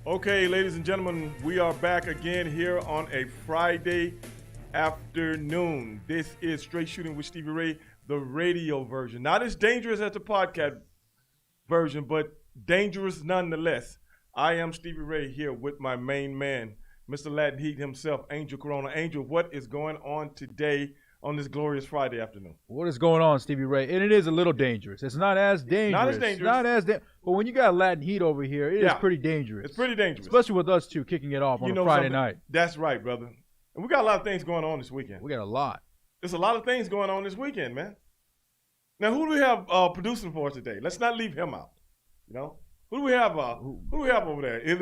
Okay, ladies and gentlemen, we are back again here on a Friday afternoon. This is Straight Shooting with Stevie Ray, the radio version. Not as dangerous as the podcast version, but dangerous nonetheless. I am Stevie Ray here with my main man, Mr. Latin Heat himself, Angel Corona. Angel, what is going on today on this glorious Friday afternoon? What is going on, Stevie Ray? And it is a little dangerous. It's not as dangerous. But when you got Latin Heat over here, it is pretty dangerous. It's pretty dangerous. Especially with us two kicking it off on a Friday night. That's right, brother. And we got a lot of things going on this weekend. We got a lot. There's a lot of things going on this weekend, man. Now, who do we have producing for us today? Let's not leave him out. You know, who do we have? Who do we have over there? Is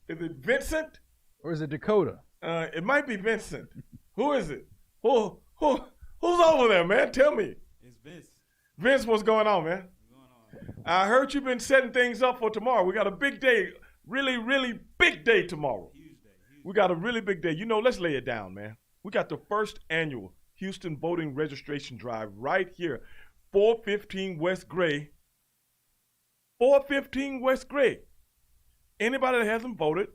it Vincent or is it Dakota? It might be Vincent. Who is it? Who's over there, man? Tell me. It's Vince. Vince, what's going on, man? What's going on? I heard you've been setting things up for tomorrow. We got a big day, really, really big day tomorrow. Huge day. We got a really big day. You know, let's lay it down, man. We got the first annual Houston voting registration drive right here, 415 West Gray. 415 West Gray. Anybody that hasn't voted,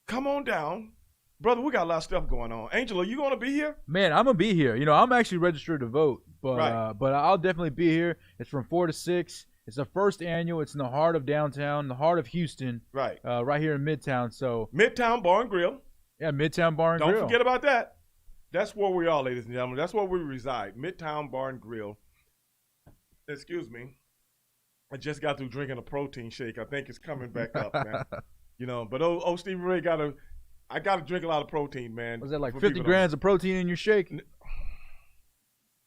come on down. Brother, we got a lot of stuff going on. Angel, are you going to be here? Man, I'm going to be here. You know, I'm actually registered to vote, but right. But I'll definitely be here. It's from 4 to 6. It's the first annual. It's in the heart of downtown, the heart of Houston. Right. Right here in Midtown. So Midtown Bar and Grill. Yeah, Midtown Bar and Grill. Don't forget about that. That's where we are, ladies and gentlemen. That's where we reside. Midtown Bar and Grill. Excuse me. I just got through drinking a protein shake. I think it's coming back up, man. You know, but Stevie Ray I got to drink a lot of protein, man. Was that like 50 grams of protein in your shake?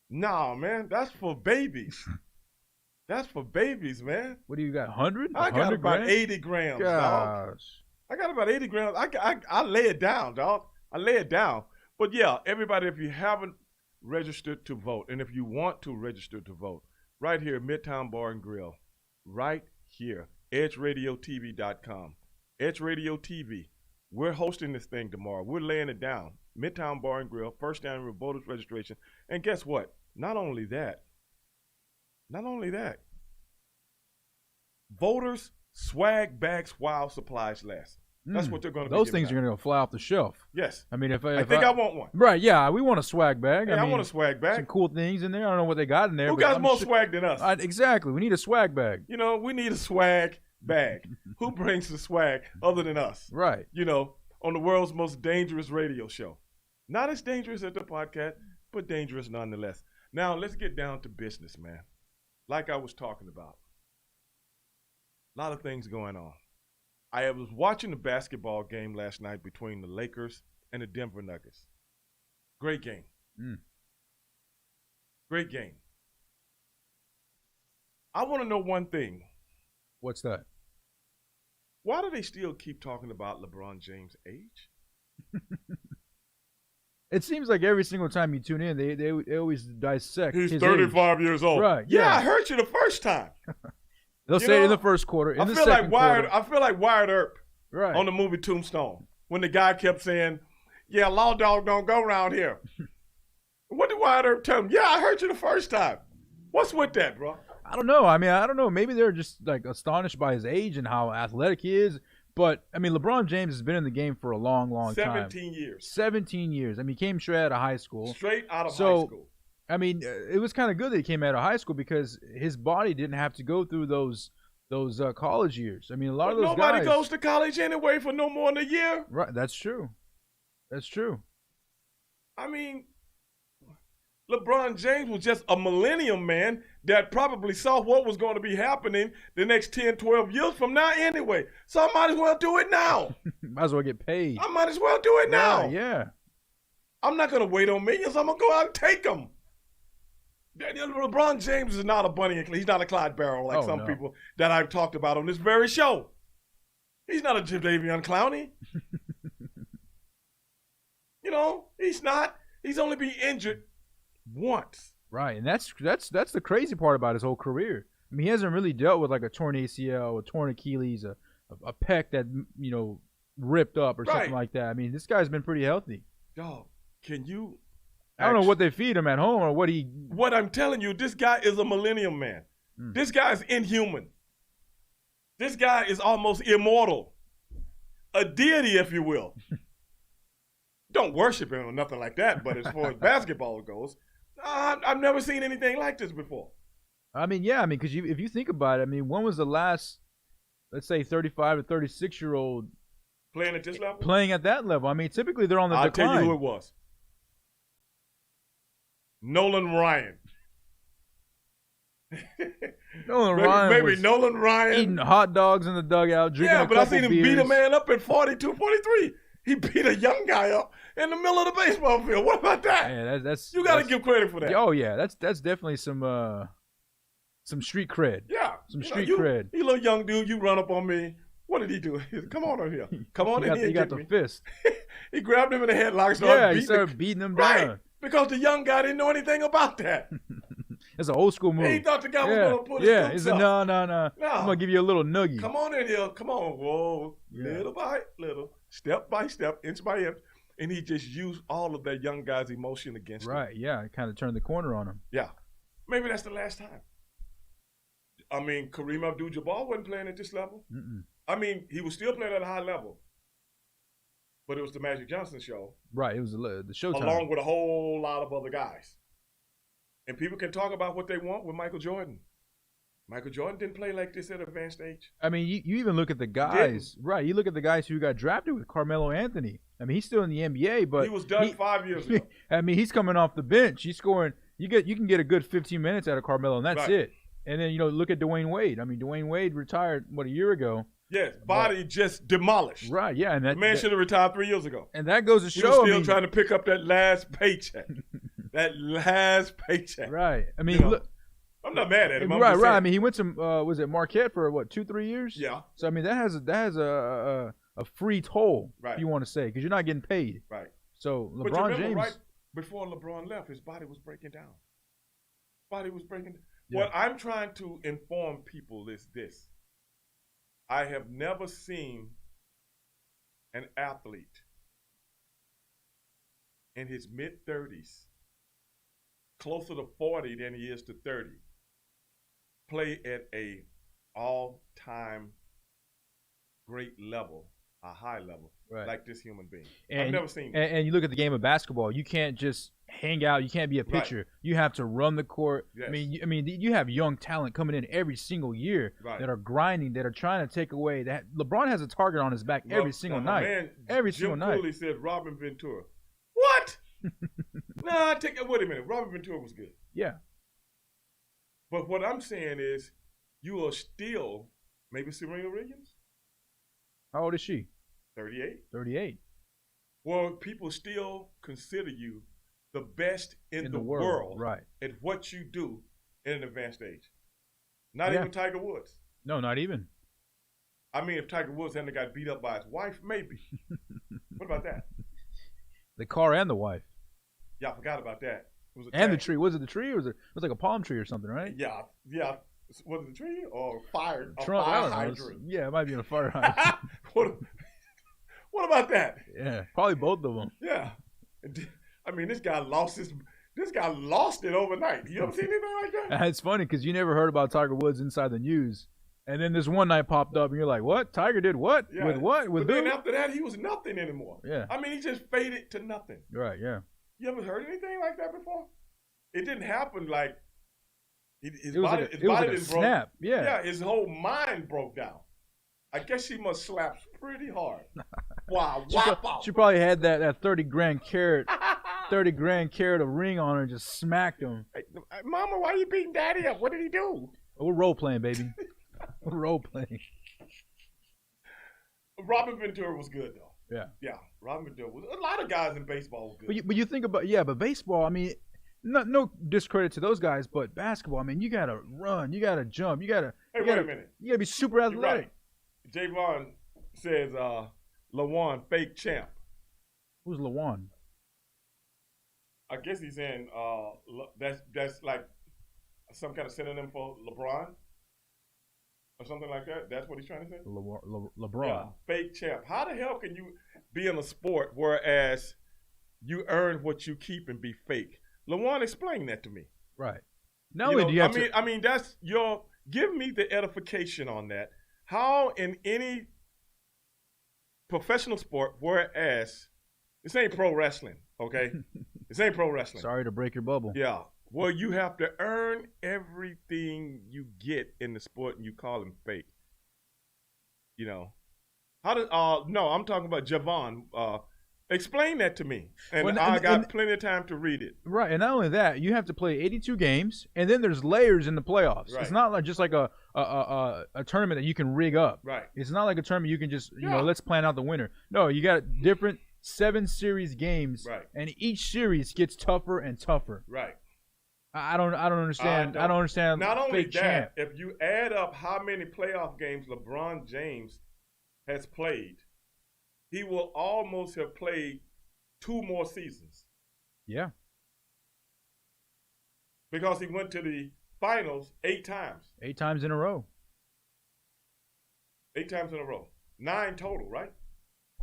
No, man. That's for babies. That's for babies, man. What do you got, 100? I got about 80 grams, dog. I got about 80 grams. I lay it down, dog. I lay it down. But, yeah, everybody, if you haven't registered to vote, and if you want to register to vote, right here, Midtown Bar and Grill, right here, edgeradiotv.com. Edge Radio TV. We're hosting this thing tomorrow. We're laying it down. Midtown Bar and Grill, first annual voters registration. And guess what? Not only that, voters swag bags while supplies last. That's what they're going to be. Those things are going to fly off the shelf. Yes. I mean, if I think I want one. Right, yeah, we want a swag bag. Hey, I want a swag bag. Some cool things in there. I don't know what they got in there. Who got more swag than us? Exactly. We need a swag bag. You know, we need a swag bag. Who brings the swag other than us? Right. You know, on the world's most dangerous radio show. Not as dangerous as the podcast, but dangerous nonetheless. Now, let's get down to business, man. Like I was talking about. A lot of things going on. I was watching the basketball game last night between the Lakers and the Denver Nuggets. Great game. Great game. I want to know one thing. What's that? Why do they still keep talking about LeBron James' age? It seems like every single time you tune in, they always dissect He's his 35 age. years old. Right. Yeah, I heard you the first time. They'll say it in the first quarter. I feel like Wyatt Earp on the movie Tombstone when the guy kept saying, "Yeah, law dog don't go around here." What did Wyatt Earp tell him? Yeah, I heard you the first time. What's with that, bro? I don't know. I mean, I don't know. Maybe they're just like astonished by his age and how athletic he is. But I mean, LeBron James has been in the game for a long, long time. 17 years. 17 years. I mean, he came straight out of high school. Straight out of high school. I mean, it was kind of good that he came out of high school because his body didn't have to go through those college years. I mean, a lot of those guys. Nobody goes to college anyway for no more than a year. Right. That's true. That's true. I mean, LeBron James was just a millennium man that probably saw what was going to be happening the next 10, 12 years from now anyway. So I might as well do it now. Might as well get paid. I might as well do it now. Yeah. I'm not going to wait on millions. I'm going to go out and take them. LeBron James is not a Bunny and Clyde. He's not a Clyde Barrow like some people that I've talked about on this very show. He's not a Jadeveon Clowney. You know, he's not. He's only been injured once. Right, and that's the crazy part about his whole career. I mean, he hasn't really dealt with like a torn ACL, a torn Achilles, a pec that, you know, ripped up or something like that. I mean, this guy's been pretty healthy. Dog, can you? I don't know what they feed him at home or what he. What I'm telling you, this guy is a millennium man. This guy is inhuman. This guy is almost immortal. a deity, if you will. Don't worship him or nothing like that, but as far as basketball goes, I've never seen anything like this before. I mean, yeah, because if you think about it, I mean, when was the last, let's say, 35 to 36-year-old playing at this level? Playing at that level. I mean, typically they're on the decline. I'll tell you who it was. Nolan Ryan. Nolan Ryan eating hot dogs in the dugout, drinking a couple beers. I seen him beat a man up at 42, 43. He beat a young guy up in the middle of the baseball field. What about that? Yeah, you got to give credit for that. Oh yeah, that's definitely some street cred. Yeah, some street cred. You little young dude, you run up on me. What did he do? Come on over here. Come on in here. He got the fist. He grabbed him in the headlock. He started beating him down. Right, because the young guy didn't know anything about that. It's an old school move. He thought the guy was going to put his scoops up. He said, no. I'm going to give you a little noogie. Come on in here. Come on. Whoa. Yeah. Little by little. Step by step. Inch by inch. And he just used all of that young guy's emotion against him. Right, yeah. It kind of turned the corner on him. Yeah. Maybe that's the last time. I mean, Kareem Abdul-Jabbar wasn't playing at this level. Mm-mm. I mean, he was still playing at a high level. But it was the Magic Johnson show. Right, it was the Showtime. Along with a whole lot of other guys. And people can talk about what they want with Michael Jordan. Michael Jordan didn't play like this at an advanced age. I mean, you even look at the guys. Right, you look at the guys who got drafted with Carmelo Anthony. I mean, he's still in the NBA, but he was done 5 years ago. I mean, he's coming off the bench. He's scoring. You can get a good 15 minutes out of Carmelo, and that's it. And then, look at Dwayne Wade. I mean, Dwayne Wade retired, a year ago. Yes, body just demolished. Right, yeah. And the man should have retired 3 years ago. And that goes to show. He was still trying to pick up that last paycheck. That last paycheck. Right. I mean, look. I'm not mad at him. Right. I mean, he went to, was it Marquette for, 2-3 years? Yeah. So, I mean, that has a free toll, if you want to say, because you're not getting paid. Right. So, LeBron but James. Right before LeBron left, his body was breaking down. Yeah. What I'm trying to inform people is this. I have never seen an athlete in his mid-30s, closer to 40 than he is to 30, play at a all-time great level, a high level, like this human being. I've never seen that. And you look at the game of basketball, you can't just hang out. You can't be a pitcher. Right. You have to run the court. Yes. I mean, you have young talent coming in every single year that are grinding, that are trying to take away that. LeBron has a target on his back every single night. Man, every single night. Jim Cooley said Robin Ventura. What? Wait a minute. Robin Ventura was good. Yeah. But what I'm saying is, you are still maybe Serena Williams. How old is she? 38. 38. Well, people still consider you the best in the world at what you do in an advanced age. Not even Tiger Woods. No, not even. I mean, if Tiger Woods hadn't got beat up by his wife, maybe. What about that? The car and the wife. Yeah, I forgot about that. And the tree. Was it the tree or was it like a palm tree or something, right? Yeah. Was it the tree or fire? Trump, a fire hydrant? Yeah, it might be in a fire hydrant. What about that? Yeah, probably both of them. Yeah. I mean, this guy lost it overnight. You ever seen anything like that? It's funny because you never heard about Tiger Woods inside the news. And then this one night popped up and you're like, what? Tiger did what? Yeah. With what? With but then after that, he was nothing anymore. Yeah. I mean, he just faded to nothing. Right, yeah. You ever heard anything like that before? It didn't happen like his body like a snap. Yeah. Yeah, his whole mind broke down. I guess she must slap pretty hard. Wow. She probably had that 30 grand carat of ring on her and just smacked him. Hey, Mama, why are you beating Daddy up? What did he do? We're role playing, baby. We're role playing. Robin Ventura was good though. Yeah. Yeah. Robin Ventura was a lot of guys in baseball were good. But you think about but baseball, I mean, no discredit to those guys, but basketball, I mean, you gotta run, you gotta jump, wait a minute. You gotta be super athletic. Right. Javon says Lawan fake champ. Who's Lawan? I guess he's saying that's like some kind of synonym for LeBron or something like that. That's what he's trying to say. LeBron. Yeah, fake champ. How the hell can you be in a sport whereas you earn what you keep and be fake? Lawan, explain that to me. Right. Not only do you have I mean that's give me the edification on that. How in any professional sport, whereas this ain't pro wrestling, okay? This ain't pro wrestling. Sorry to break your bubble. Yeah. Well, you have to earn everything you get in the sport, and you call them fake. You know. How did no, I'm talking about Javon. Explain that to me. And I got plenty of time to read it. Right, and not only that, you have to play 82 games, and then there's layers in the playoffs. Right. It's not like just like a tournament that you can rig up. Right. It's not like a tournament you can just, let's plan out the winner. No, you got different 7-series games, right, and each series gets tougher and tougher. Right. I don't understand. I don't understand. Not only fake that, champ. if you add up how many playoff games LeBron James has played, he will almost have played 2 more seasons. Yeah. Because he went to the finals 8 times. 8 times in a row. 8 times in a row. 9 total, right?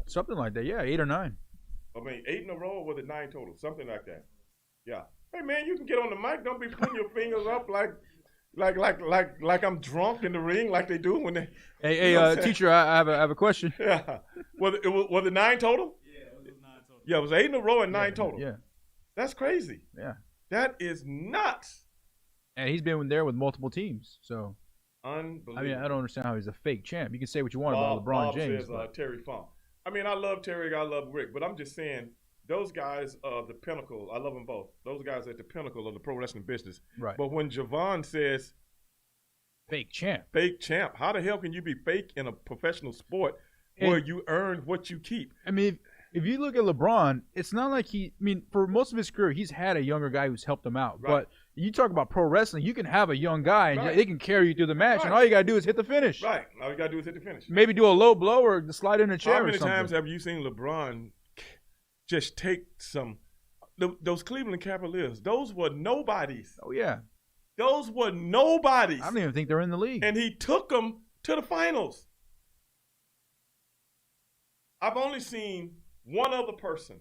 Something like that, yeah, 8 or 9. I mean, 8 in a row, or was it 9 total? Something like that. Yeah. Hey man, you can get on the mic. Don't be putting your fingers up like I'm drunk in the ring, like they do when they. Hey, teacher, I have a question. Yeah. Was it 9 total? Yeah, it was 9 total. Yeah, it was 8 in a row and 9 total. Yeah. That's crazy. Yeah. That is nuts. And he's been there with multiple teams, so. Unbelievable. I mean, I don't understand how he's a fake champ. You can say what you want about LeBron James. Says, Terry Funk. I mean, I love Terry, I love Rick, but I'm just saying those guys are the pinnacle. I love them both. Those guys are at the pinnacle of the pro wrestling business. Right. But when Javon says fake champ, how the hell can you be fake in a professional sport where you earn what you keep? I mean, if you look at LeBron, it's not like for most of his career, he's had a younger guy who's helped him out. Right. But you talk about pro wrestling, you can have a young guy and they can carry you through the match, and all you got to do is hit the finish. Right. All you got to do is hit the finish. Maybe do a low blow or slide in a chair How many or something. times have you seen LeBron just take those Cleveland Cavaliers? Those were nobodies. Oh, yeah. Those were nobodies. I don't even think they're in the league. And he took them to the finals. I've only seen one other person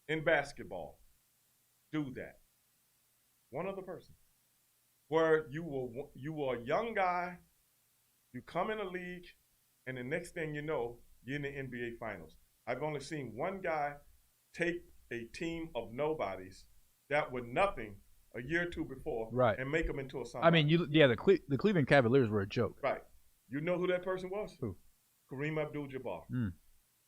in basketball do that. One other person. Where you were a young guy, you come in the league, and the next thing you know, you're in the NBA Finals. I've only seen one guy take a team of nobodies that were nothing a year or 2 before, right, and make them into a somebody. I mean, the Cleveland Cavaliers were a joke. Right. You know who that person was? Who? Kareem Abdul-Jabbar. Mm.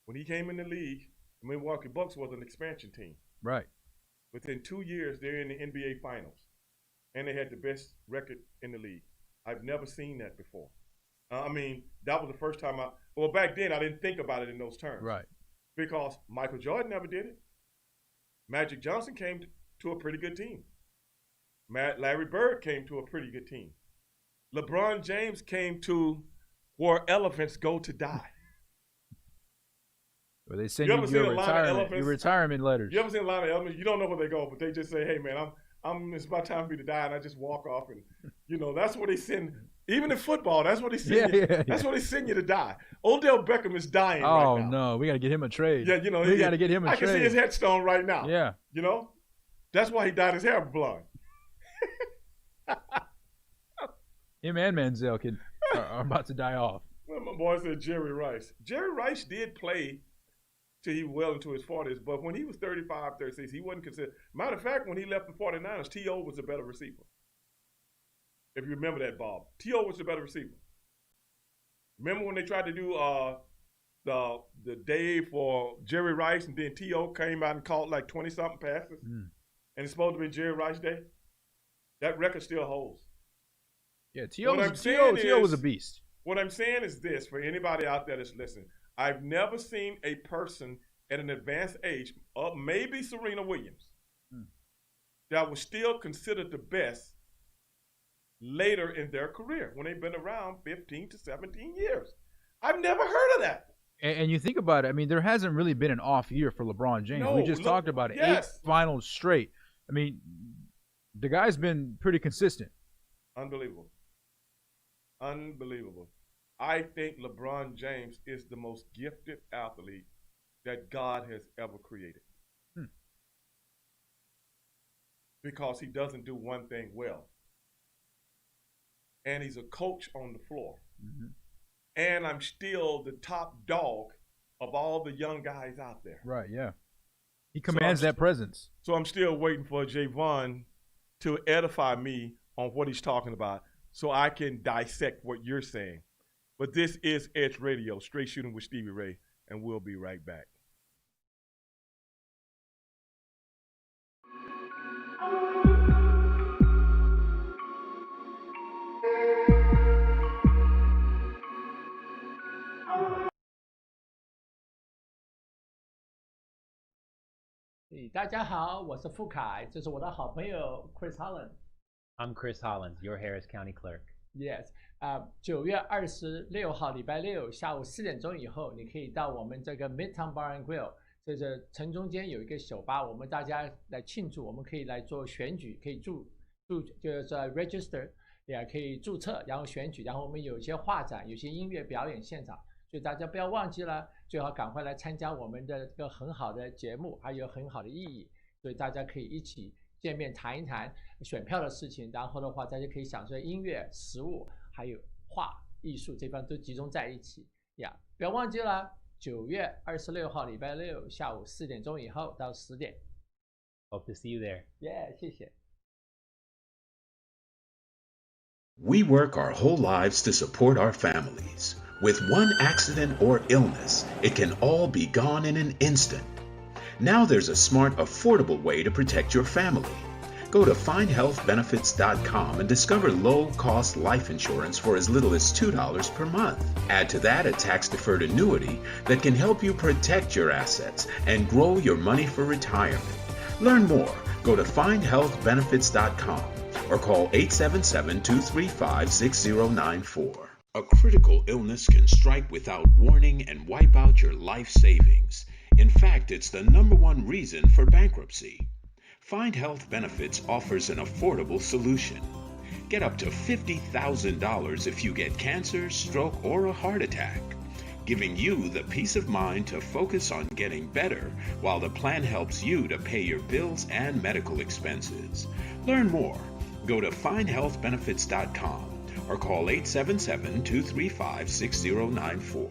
When he came in the league, the Milwaukee Bucks was an expansion team. Right. Within 2 years, they're in the NBA Finals, and they had the best record in the league. I've never seen that before. I mean, that was the first time back then I didn't think about it in those terms. Right. Because Michael Jordan never did it. Magic Johnson came to a pretty good team. Larry Bird came to a pretty good team. LeBron James came to where elephants go to die. Well, they send you your retirement letters. You ever seen a lot of elephants? You don't know where they go, but they just say, hey, man, it's about time for me to die, and I just walk off. And, that's what they send. Even in football, that's what they send you. That's what they send you to die. Odell Beckham is dying right now. Oh, no. We got to get him a trade. Yeah, we got to get him a trade. I can see his headstone right now. Yeah. That's why he dyed his hair blonde. Him and Manziel are about to die off. Well, my boy said Jerry Rice. Jerry Rice did play till he well into his 40s, but when he was 35, 36, he wasn't considered. Matter of fact, when he left the 49ers, T.O. was a better receiver. If you remember that, Bob. T.O. was a better receiver. Remember when they tried to do the day for Jerry Rice, and then T.O. came out and caught like 20-something passes, and it's supposed to be Jerry Rice Day? That record still holds. Yeah, T.O. was a beast. What I'm saying is this, for anybody out there that's listening. I've never seen a person at an advanced age, maybe Serena Williams, that was still considered the best later in their career when they've been around 15 to 17 years. I've never heard of that. And you think about it, I mean, there hasn't really been an off year for LeBron James. We just talked about it. Yes. 8 finals straight. I mean, the guy's been pretty consistent. Unbelievable. I think LeBron James is the most gifted athlete that God has ever created. Because he doesn't do one thing well. And he's a coach on the floor. Mm-hmm. And I'm still the top dog of all the young guys out there. Right, yeah. He commands that presence. So I'm still waiting for Javon to edify me on what he's talking about so I can dissect what you're saying. But this is Edge Radio, Straight Shooting with Stevie Ray, and we'll be right back.大家好，我是傅凯，这是我的好朋友 Chris Holland。 I'm Chris Hollins, your Harris County clerk. Yes， 9月26号礼拜六下午4点钟以后，你可以到我们这个 Midtown Bar and Grill， 这是城中间有一个酒吧，我们大家来庆祝，我们可以来做选举，可以就是 register， 也可以注册，然后选举，然后我们有一些画展，有些音乐表演现场。所以大家不要忘记了，最好赶快来参加我们的这个很好的节目，还有很好的意义。所以大家可以一起见面谈一谈选票的事情，然后的话，大家可以享受音乐、食物，还有画艺术这方都集中在一起呀。不要忘记了，9月26号礼拜六下午4点钟以后到10点。Hope to see you there. Yeah， 谢谢。We work our whole lives to support our families. With one accident or illness, it can all be gone in an instant. Now there's a smart, affordable way to protect your family. Go to findhealthbenefits.com and discover low-cost life insurance for as little as $2 per month. Add to that a tax-deferred annuity that can help you protect your assets and grow your money for retirement. Learn more. Go to findhealthbenefits.com or call 877-235-6094. A critical illness can strike without warning and wipe out your life savings. In fact, it's the #1 reason for bankruptcy. Find Health Benefits offers an affordable solution. Get up to $50,000 if you get cancer, stroke, or a heart attack, giving you the peace of mind to focus on getting better while the plan helps you to pay your bills and medical expenses. Learn more. Go to findhealthbenefits.com. or call 877-235-6094.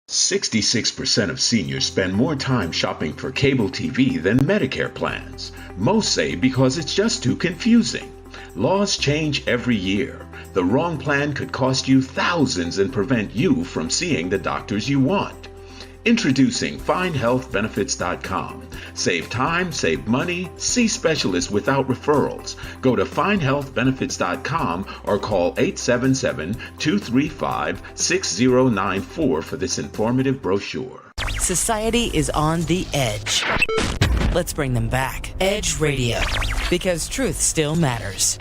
66% of seniors spend more time shopping for cable TV than Medicare plans. Most say because it's just too confusing. Laws change every year. The wrong plan could cost you thousands and prevent you from seeing the doctors you want. Introducing FindHealthBenefits.com. Save time, save money, see specialists without referrals. Go to FindHealthBenefits.com or call 877-235-6094 for this informative brochure. Society is on the edge. Let's bring them back. Edge Radio. Because truth still matters.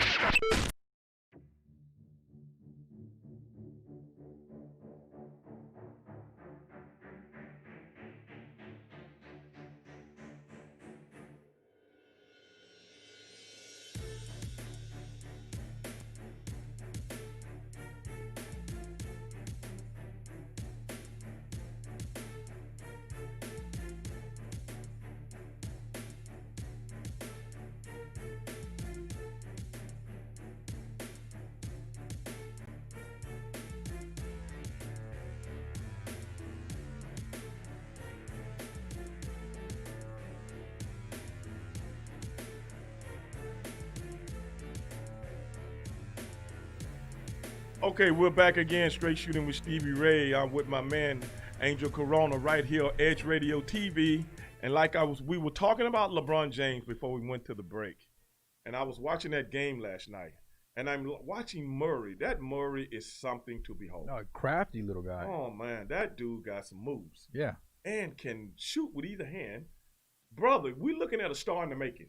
Okay, we're back again, Straight Shooting with Stevie Ray. I'm with my man, Angel Corona, right here, Edge Radio TV. And like we were talking about LeBron James before we went to the break. And I was watching that game last night. And I'm watching Murray. That Murray is something to behold. Oh, crafty little guy. Oh, man, that dude got some moves. Yeah. And can shoot with either hand. Brother, we're looking at a star in the making.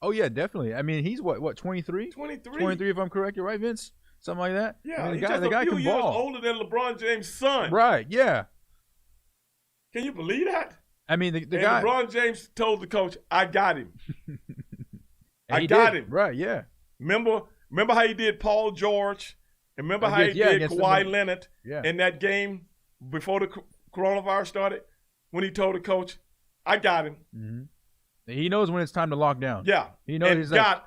Oh, yeah, definitely. I mean, he's what 23? 23. 23, if I'm correct. You're right, Vince? Something like that? Yeah, I mean, he's just a few years older than LeBron James' son. Right, yeah. Can you believe that? I mean, the guy. LeBron James told the coach, I got him. I got him. Right, yeah. Remember how he did Paul George? And remember how he did Kawhi Leonard in that game before the coronavirus started? When he told the coach, I got him. Mm-hmm. He knows when it's time to lock down. Yeah. He knows he's like,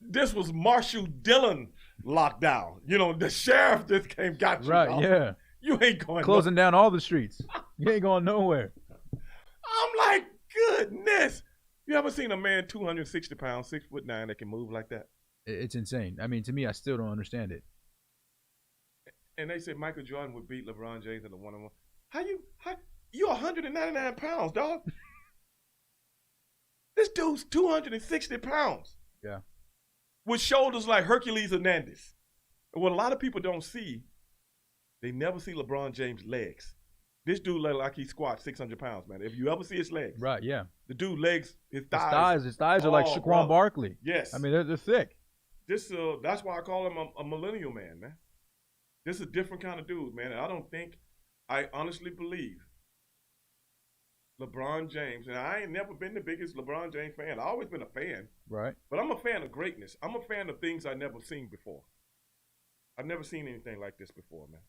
this was Marshall Dillon lockdown. You know, the sheriff just got you. Right, yeah. You ain't going Closing down all the streets. You ain't going nowhere. I'm like, goodness. You ever seen a man 260 pounds, 6'9", that can move like that? It's insane. I mean, to me, I still don't understand it. And they said Michael Jordan would beat LeBron James in a one-on-one. You're 199 pounds, dog. This dude's 260 pounds. Yeah. With shoulders like Hercules Hernandez. And what a lot of people don't see, they never see LeBron James' legs. This dude look like he squats 600 pounds, man. If you ever see his legs. Right, yeah. The dude legs, his thighs. His thighs are like Shaquan Barkley. Yes. I mean, they're thick. That's why I call him a millennial man, man. This is a different kind of dude, man. And I honestly believe LeBron James, and I ain't never been the biggest LeBron James fan. I've always been a fan. Right. But I'm a fan of greatness. I'm a fan of things I've never seen before. I've never seen anything like this before, man.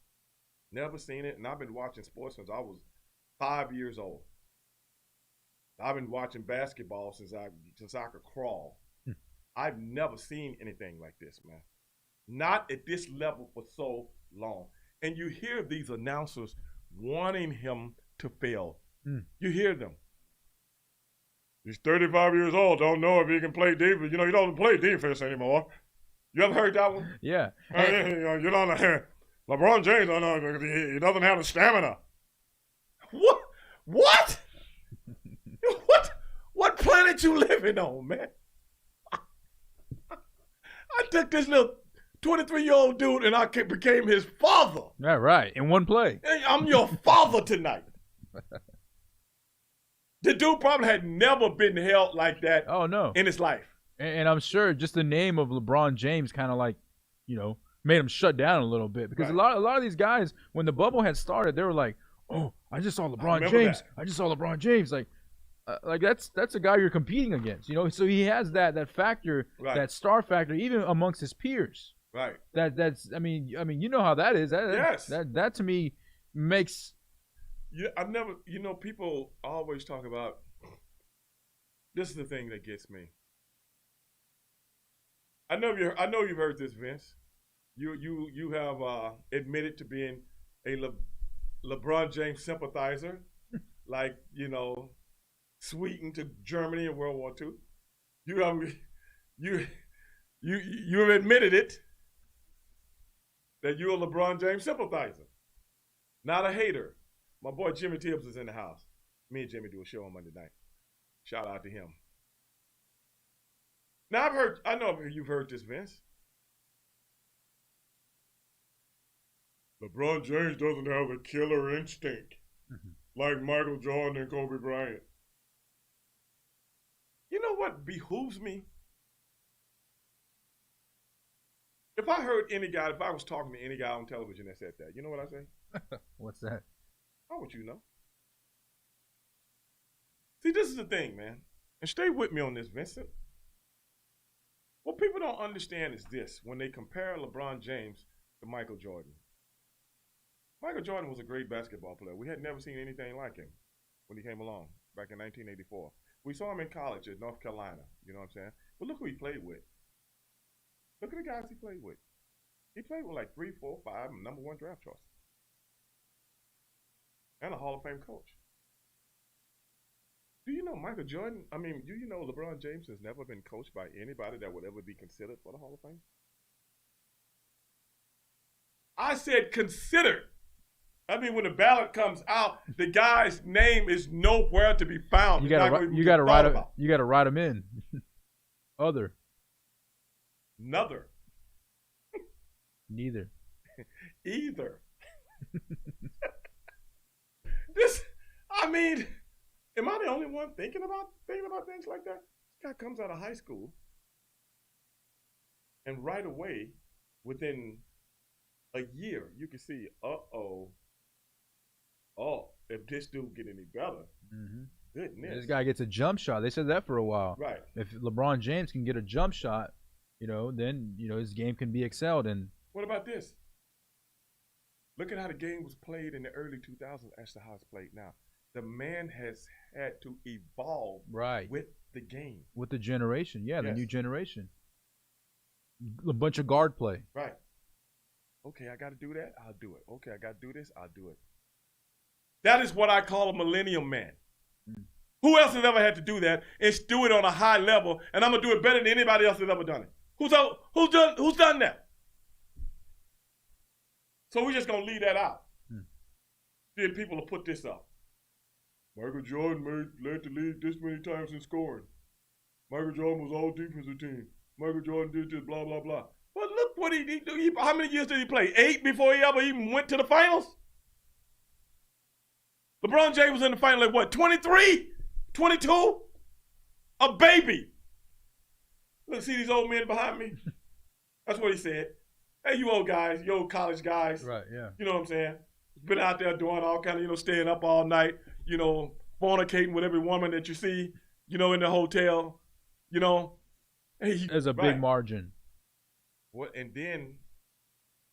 Never seen it. And I've been watching sports since I was 5 years old. I've been watching basketball since I could crawl. I've never seen anything like this, man. Not at this level for so long. And you hear these announcers wanting him to fail. You hear them. He's 35 years old. Don't know if he can play defense. You know, he doesn't play defense anymore. You ever heard that one? Yeah. You don't know. LeBron James, don't know. He doesn't have the stamina. What? What? What planet you living on, man? I took this little 23-year-old dude and I became his father. Yeah, right. In one play. Hey, I'm your father tonight. The dude probably had never been held like that. Oh, no. In his life. And I'm sure just the name of LeBron James kind of like, made him shut down a little bit. Because right. a lot of these guys, when the bubble had started, they were like, oh, I just saw LeBron James. I just saw LeBron James. Like that's a guy you're competing against, So he has that factor, right. that star factor, even amongst his peers. Right. That's I mean, you know how that is. Yes. That to me makes. Yeah, I've never. People always talk about. This is the thing that gets me. I know you've heard this, Vince. You have admitted to being a LeBron James sympathizer, like Sweden to Germany in World War II. You have admitted it that you're a LeBron James sympathizer, not a hater. My boy Jimmy Tibbs is in the house. Me and Jimmy do a show on Monday night. Shout out to him. Now I know you've heard this, Vince. LeBron James doesn't have a killer instinct like Michael Jordan and Kobe Bryant. You know what behooves me? If I was talking to any guy on television that said that, you know what I say? What's that? How would you know? See, this is the thing, man. And stay with me on this, Vincent. What people don't understand is this. When they compare LeBron James to Michael Jordan. Michael Jordan was a great basketball player. We had never seen anything like him when he came along back in 1984. We saw him in college at North Carolina. You know what I'm saying? But look who he played with. Look at the guys he played with. He played with like 3, 4, 5 number 1 draft choices. And a Hall of Fame coach. Do you know Michael Jordan? Do you know LeBron James has never been coached by anybody that would ever be considered for the Hall of Fame? I said considered. When the ballot comes out, the guy's name is nowhere to be found. You gotta write him in. Other. Another. Neither. Either. Am I the only one thinking about things like that? This guy comes out of high school and right away, within a year, you can see, if this dude get any better, goodness. This guy gets a jump shot. They said that for a while. Right. If LeBron James can get a jump shot, then his game can be excelled in. What about this? Look at how the game was played in the early 2000s as to how it's played now. The man has had to evolve with the game. With the generation, yes. The new generation. A bunch of guard play. Right. Okay, I got to do that. I'll do it. Okay, I got to do this. I'll do it. That is what I call a millennium man. Who else has ever had to do that and do it on a high level? And I'm gonna do it better than anybody else has ever done it. Who's done that? So we're just gonna leave that out. Then people will put this up. Michael Jordan led the league this many times in scoring. Michael Jordan was all defensive team. Michael Jordan did this, blah blah blah. But look what he did. How many years did he play? 8 before he ever even went to the finals. LeBron James was in the final at what? 23? 22? A baby. Look, see these old men behind me? That's what he said. Hey, you old guys, you old college guys. Right, yeah. You know what I'm saying? Been out there doing all kind of, staying up all night, fornicating with every woman that you see, in the hotel, Hey, there's a big margin. What? And then,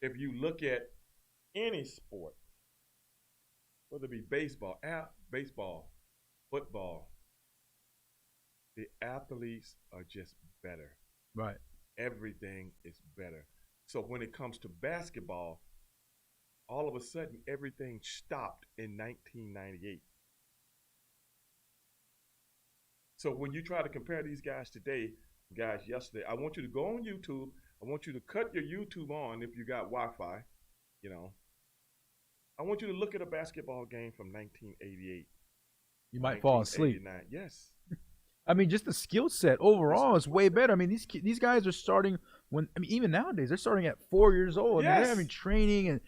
if you look at any sport, whether it be baseball, football, the athletes are just better. Right. Everything is better. So when it comes to basketball, all of a sudden everything stopped in 1998. So when you try to compare these guys today, guys yesterday, I want you to go on YouTube. I want you to cut your YouTube on if you got Wi-Fi, I want you to look at a basketball game from 1988. You might fall asleep. Yes. I mean, just the skill set overall is way better. I mean, these guys are starting even nowadays they're starting at 4 years old. Yes. I mean, they're having training and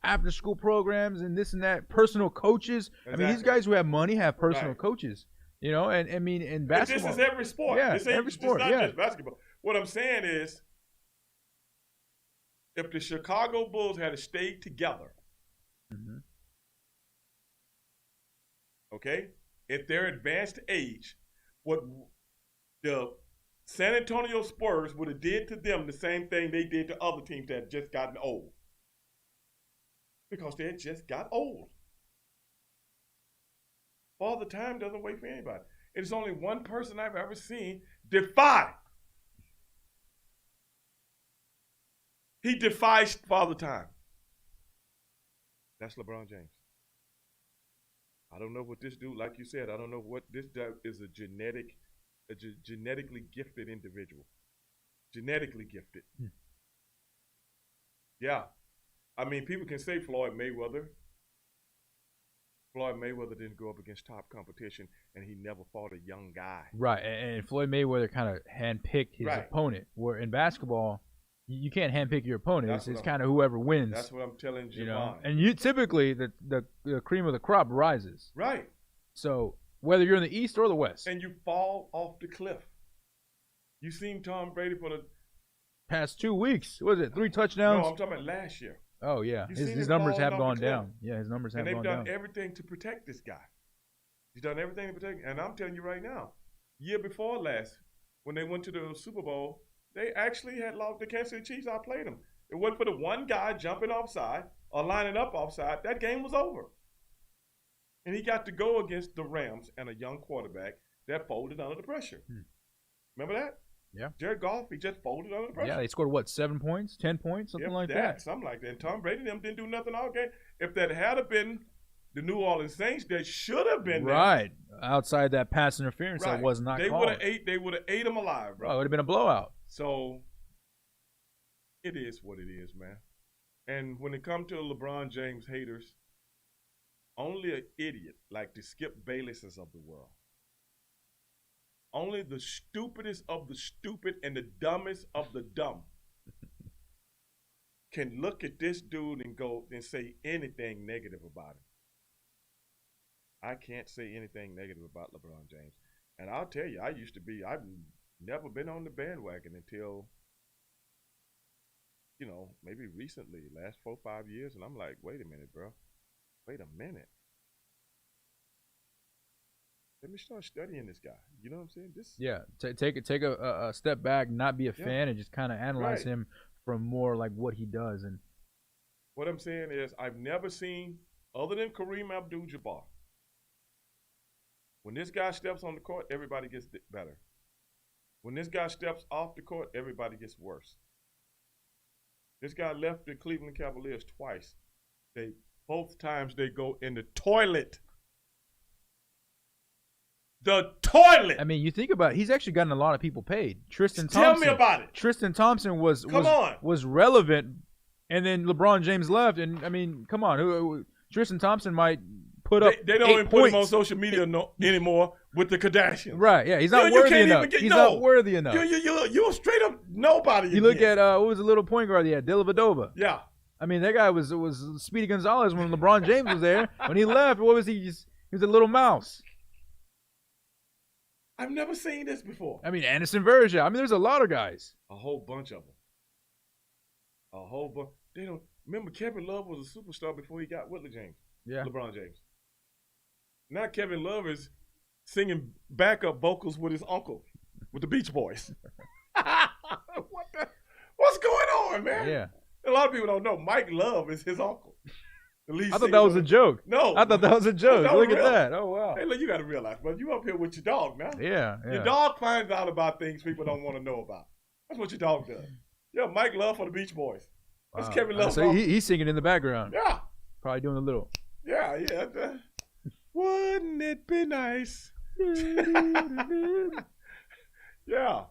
after school programs and this and that, personal coaches. Exactly. I mean, these guys who have money have personal coaches. And I mean, in basketball, this is every sport. Yeah, this every sport. It's not just basketball. What I'm saying is, if the Chicago Bulls had stayed together, okay, if they're advanced age, what the San Antonio Spurs would have did to them the same thing they did to other teams that had just gotten old. Because they had just got old. Father Time doesn't wait for anybody. It is only one person I've ever seen defy. He defies Father Time. That's LeBron James. I don't know what this dude, like you said, I don't know what this does is a genetically gifted individual. Genetically gifted. Yeah. I mean, people can say Floyd Mayweather. Floyd Mayweather didn't go up against top competition, and he never fought a young guy. Right, and Floyd Mayweather kind of handpicked his opponent. Where in basketball, you can't handpick your opponent. It's kind of whoever wins. That's what I'm telling Javon. And you typically the cream of the crop rises. Right. So whether you're in the East or the West, and you fall off the cliff. You seen Tom Brady for the past 2 weeks? What was it 3 touchdowns? No, I'm talking about last year. Oh yeah, his numbers have gone down. Yeah, his numbers have gone down. And they've done everything to protect this guy. He's done everything to protect. And I'm telling you right now, year before last, when they went to the Super Bowl, they actually had lost. The Kansas City Chiefs outplayed them. It wasn't for the one guy jumping offside or lining up offside. That game was over. And he got to go against the Rams and a young quarterback that folded under the pressure. Remember that? Yeah. Jared Goff, he just folded under the pressure. Yeah, they scored what, 7 points, 10 points, something like that. Something like that. And Tom Brady and them didn't do nothing all game. If that had been the New Orleans Saints, they should have been right there. Outside that pass interference, that was not called. They would have ate them alive, bro. Oh, it would have been a blowout. So it is what it is, man. And when it comes to LeBron James haters, only an idiot like the Skip Baylesses of the world. Only the stupidest of the stupid and the dumbest of the dumb can look at this dude and go and say anything negative about him. I can't say anything negative about LeBron James. And I'll tell you, I've never been on the bandwagon until, maybe recently, last 4 or 5 years. And I'm like, wait a minute, bro. Wait a minute. Let me start studying this guy. You know what I'm saying? Take a step back, not be a fan, and just kind of analyze him from more like what he does. And what I'm saying is, I've never seen, other than Kareem Abdul-Jabbar, when this guy steps on the court, everybody gets better. When this guy steps off the court, everybody gets worse. This guy left the Cleveland Cavaliers twice. Both times they go in the toilet. The toilet. I mean, you think about it, he's actually gotten a lot of people paid. Tristan Thompson. Tell me about it. Tristan Thompson was relevant, and then LeBron James left, and I mean, come on, Tristan Thompson might put up. They don't even put him on social media anymore with the Kardashians. Right? Yeah, he's not worthy enough. He's not worthy enough. You're a straight up nobody. You look at what was the little point guard he had, Dellavedova. Yeah. I mean, that guy was Speedy Gonzalez when LeBron James was there. When he left, what was he? He was a little mouse. I've never seen this before. I mean, Anderson Varejao. I mean, there's a lot of guys. A whole bunch of them. A whole bunch. They don't remember Kevin Love was a superstar before he got with LeBron James. Now Kevin Love is singing backup vocals with his uncle, with the Beach Boys. What's going on, man? Yeah. A lot of people don't know Mike Love is his uncle. I thought that was a joke. No. I thought that was a joke. Look at that. Oh, wow. Hey, look, you got to realize, but you up here with your dog now. Yeah. Your dog finds out about things people don't want to know about. That's what your dog does. Yeah, Mike Love for the Beach Boys. That's Kevin Love. So he's singing in the background. Yeah. Probably doing a little. Yeah. Wouldn't it be nice? Yeah.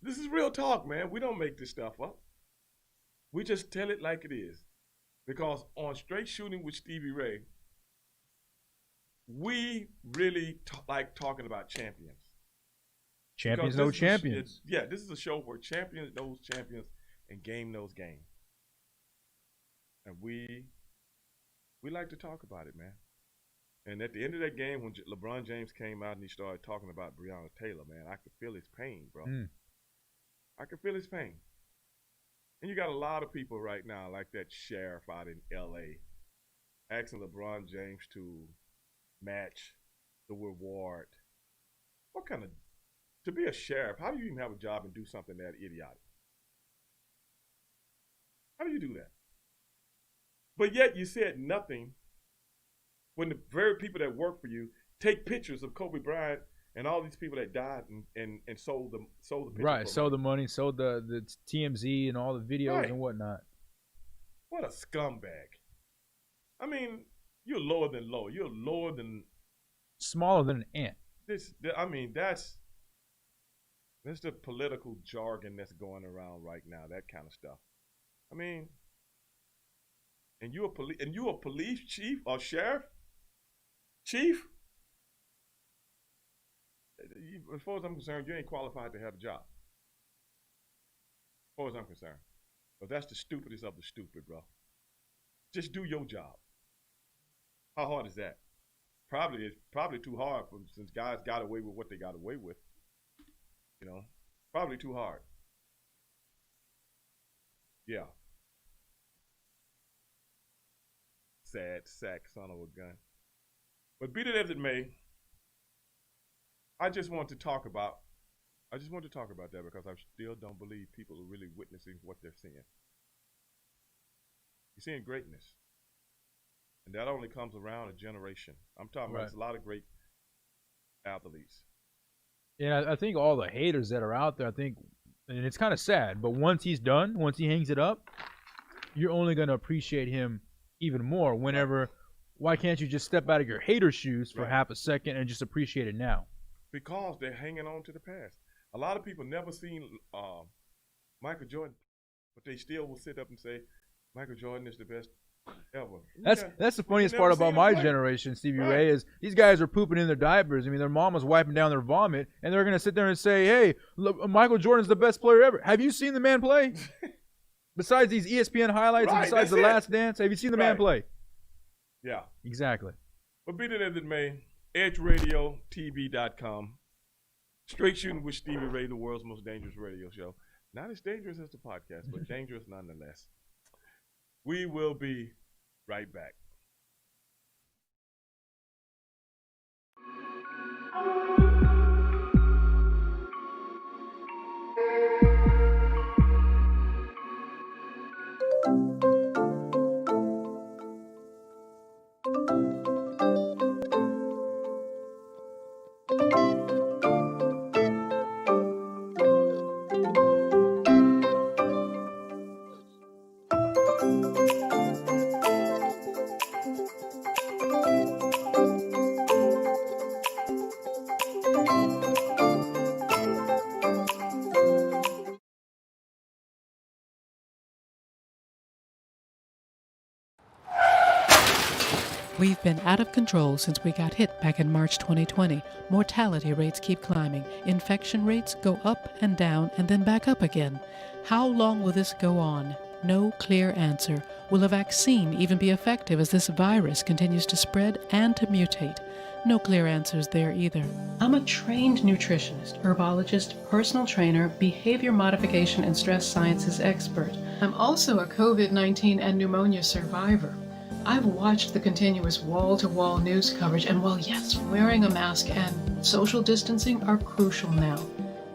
This is real talk, man. We don't make this stuff up. We just tell it like it is. Because on Straight Shooting with Stevie Ray, we really like talking about champions. Champions know champions. This is a show where champions knows champions and game knows game. And we like to talk about it, man. And at the end of that game, when LeBron James came out and he started talking about Breonna Taylor, man, I could feel his pain, bro. I could feel his pain. And you got a lot of people right now, like that sheriff out in L.A., asking LeBron James to match the reward. To be a sheriff, how do you even have a job and do something that idiotic? How do you do that? But yet you said nothing when the very people that work for you take pictures of Kobe Bryant and all these people that died and sold the pictures. Right, sold the money, sold the TMZ and all the videos and whatnot. What a scumbag. I mean, you're lower than low. You're lower than... Smaller than an ant. That's the political jargon that's going around right now, that kind of stuff. I mean, and you a police chief or sheriff? Chief? As far as I'm concerned, you ain't qualified to have a job. As far as I'm concerned. But that's the stupidest of the stupid, bro. Just do your job. How hard is that? It's probably too hard since guys got away with what they got away with. You know, probably too hard. Yeah. Sad sack son of a gun. But be it as it may, I just want to talk about that because I still don't believe people are really witnessing what they're seeing. You're seeing greatness. And that only comes around a generation. I'm talking about there's a lot of great athletes. Yeah, I think all the haters that are out there, and it's kind of sad, but once he's done, once he hangs it up, you're only going to appreciate him even more why can't you just step out of your hater shoes for half a second and just appreciate it now? Because they're hanging on to the past. A lot of people never seen Michael Jordan, but they still will sit up and say, Michael Jordan is the best ever. That's the funniest part about my generation, Stevie Ray, is these guys are pooping in their diapers. I mean, their mom was wiping down their vomit, and they're going to sit there and say, hey, look, Michael Jordan's the best player ever. Have you seen the man play? Besides these ESPN highlights and besides The Last Dance, have you seen the man play? Yeah. Exactly. But be it as it may, EdgeRadioTV.com. Straight Shooting with Stevie Ray, the world's most dangerous radio show. Not as dangerous as the podcast, but dangerous nonetheless. We will be right back. We've been out of control since we got hit back in March 2020. Mortality rates keep climbing. Infection rates go up and down and then back up again. How long will this go on? No clear answer. Will a vaccine even be effective as this virus continues to spread and to mutate? No clear answers there either. I'm a trained nutritionist, herbologist, personal trainer, behavior modification, and stress sciences expert. I'm also a COVID-19 and pneumonia survivor. I've watched the continuous wall-to-wall news coverage, and while yes, wearing a mask and social distancing are crucial now,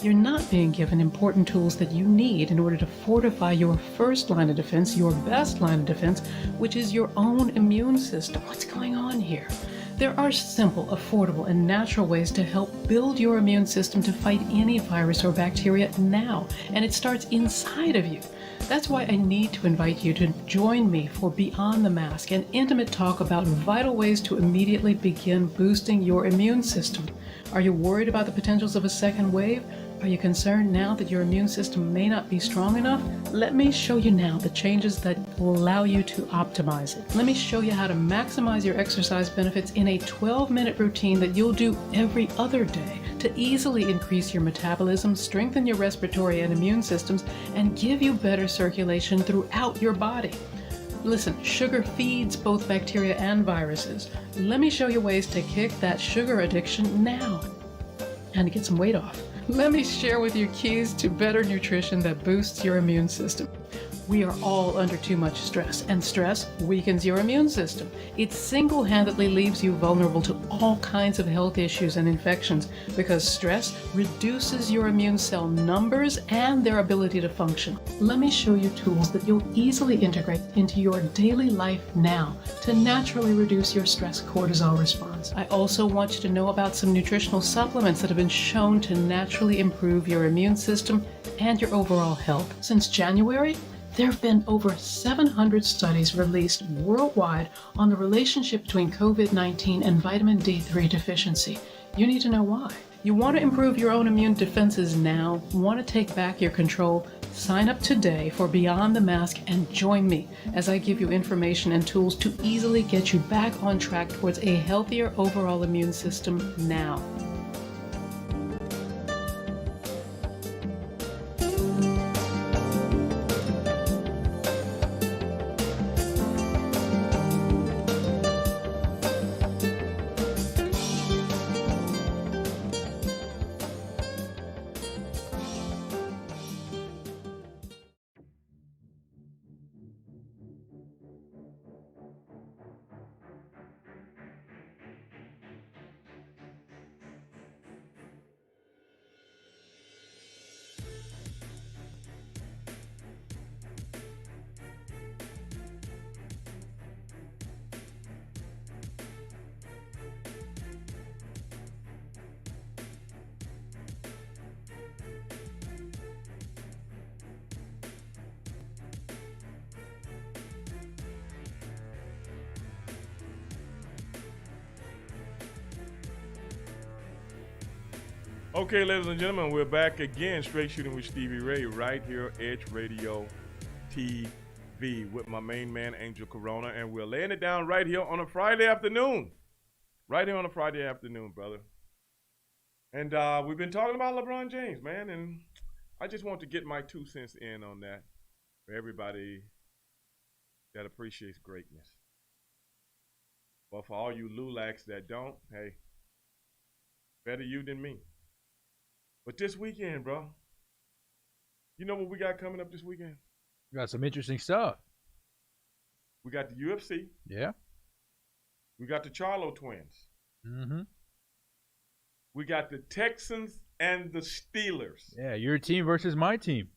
you're not being given important tools that you need in order to fortify your first line of defense, your best line of defense, which is your own immune system. What's going on here? There are simple, affordable, and natural ways to help build your immune system to fight any virus or bacteria now, and it starts inside of you. That's why I need to invite you to join me for Beyond the Mask, an intimate talk about vital ways to immediately begin boosting your immune system. Are you worried about the potentials of a second wave? Are you concerned now that your immune system may not be strong enough? Let me show you now the changes that will allow you to optimize it. Let me show you how to maximize your exercise benefits in a 12-minute routine that you'll do every other day to easily increase your metabolism, strengthen your respiratory and immune systems, and give you better circulation throughout your body. Listen, sugar feeds both bacteria and viruses. Let me show you ways to kick that sugar addiction now and to get some weight off. Let me share with you keys to better nutrition that boosts your immune system. We are all under too much stress, and stress weakens your immune system. It single-handedly leaves you vulnerable to all kinds of health issues and infections because stress reduces your immune cell numbers and their ability to function. Let me show you tools that you'll easily integrate into your daily life now to naturally reduce your stress cortisol response. I also want you to know about some nutritional supplements that have been shown to naturally improve your immune system and your overall health. Since January, there have been over 700 studies released worldwide on the relationship between COVID-19 and vitamin D3 deficiency. You need to know why. You want to improve your own immune defenses now, want to take back your control? Sign up today for Beyond the Mask and join me as I give you information and tools to easily get you back on track towards a healthier overall immune system now. Okay, ladies and gentlemen, we're back again. Straight Shooting with Stevie Ray right here, Edge Radio TV, with my main man, Angel Corona, and we're laying it down right here on a Friday afternoon. Right here on a Friday afternoon, brother. And we've been talking about LeBron James, man, and I just want to get my 2 cents in on that for everybody that appreciates greatness. But for all you lulacs that don't, hey, better you than me. But this weekend, bro, you know what we got coming up this weekend? We got some interesting stuff. We got the UFC. Yeah. We got the Charlo twins. Mm-hmm. We got the Texans and the Steelers. Yeah, your team versus my team.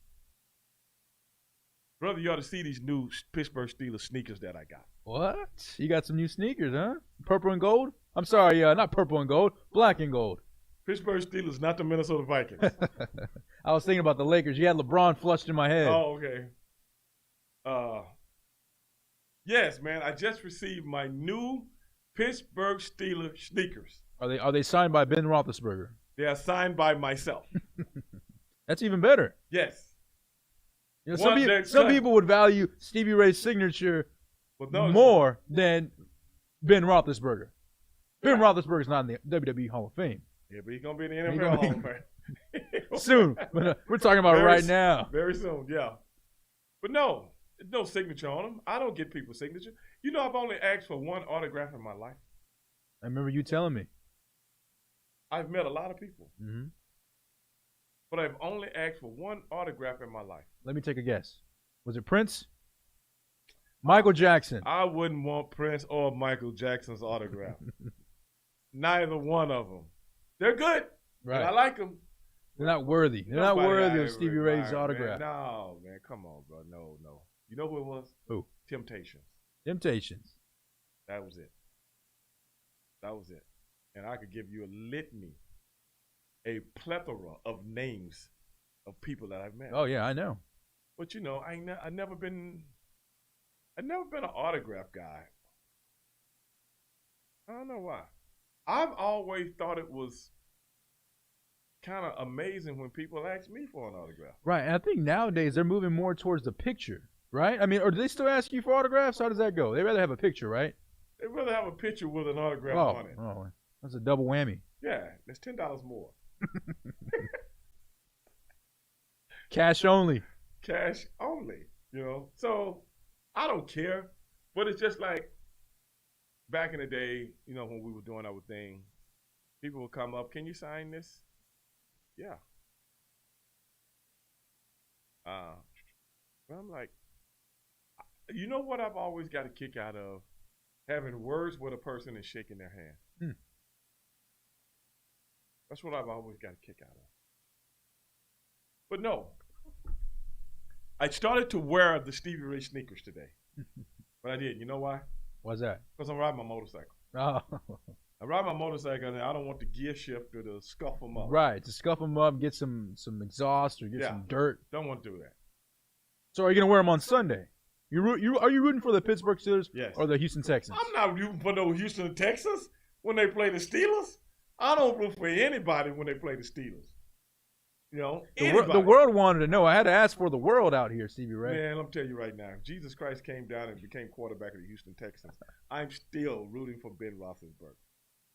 Brother, you ought to see these new Pittsburgh Steelers sneakers that I got. What? You got some new sneakers, huh? Purple and gold? I'm sorry, not purple and gold, black and gold. Pittsburgh Steelers, not the Minnesota Vikings. I was thinking about the Lakers. You had LeBron flushed in my head. Oh, okay. Yes, man. I just received my new Pittsburgh Steelers sneakers. Are they signed by Ben Roethlisberger? They are signed by myself. That's even better. Yes. You know, some people would value Stevie Ray's signature more than Ben Roethlisberger. Ben Roethlisberger's not in the WWE Hall of Fame. Yeah, but he's going to be in the NFL Hall of Fame. Soon. But we're talking about right now. Very soon, yeah. But no, there's no signature on him. I don't get people's signature. You know, I've only asked for one autograph in my life. I remember you telling me. I've met a lot of people. Mm-hmm. But I've only asked for one autograph in my life. Let me take a guess. Was it Prince? Michael Jackson. I wouldn't want Prince or Michael Jackson's autograph. Neither one of them. They're good. Right. I like them. They're not worthy. They're not worthy of Stevie Ray's autograph. Man. No, man. Come on, bro. No. You know who it was? Who? Temptations. That was it. And I could give you a litany, a plethora of names of people that I've met. Oh, yeah, I know. But, you know, I've never been an autograph guy. I don't know why. I've always thought it was kind of amazing when people ask me for an autograph. Right, and I think nowadays they're moving more towards the picture, right? I mean, or do they still ask you for autographs? How does that go? They rather have a picture, right? They'd rather have a picture with an autograph on it. Oh, that's a double whammy. Yeah, that's $10 more. Cash only. Cash only, you know. So I don't care, but it's just like back in the day, you know, when we were doing our thing, people would come up, can you sign this? Yeah. I'm like, you know what I've always got a kick out of? Having words with a person and shaking their hand. That's what I've always got a kick out of. But no, I started to wear the Stevie Ray sneakers today. But I did. You know why? Why's that? Because I'm riding my motorcycle. Oh. I ride my motorcycle and I don't want the gear shifter to scuff them up. Right, to scuff them up, get some exhaust or get some dirt. Don't want to do that. So are you going to wear them on Sunday? Are you rooting for the Pittsburgh Steelers or the Houston Texans? I'm not rooting for no Houston Texans when they play the Steelers. I don't root for anybody when they play the Steelers. You know, the world wanted to know. I had to ask for the world out here, Stevie Ray. Man, let me tell you right now, if Jesus Christ came down and became quarterback of the Houston Texans, I'm still rooting for Ben Roethlisberger.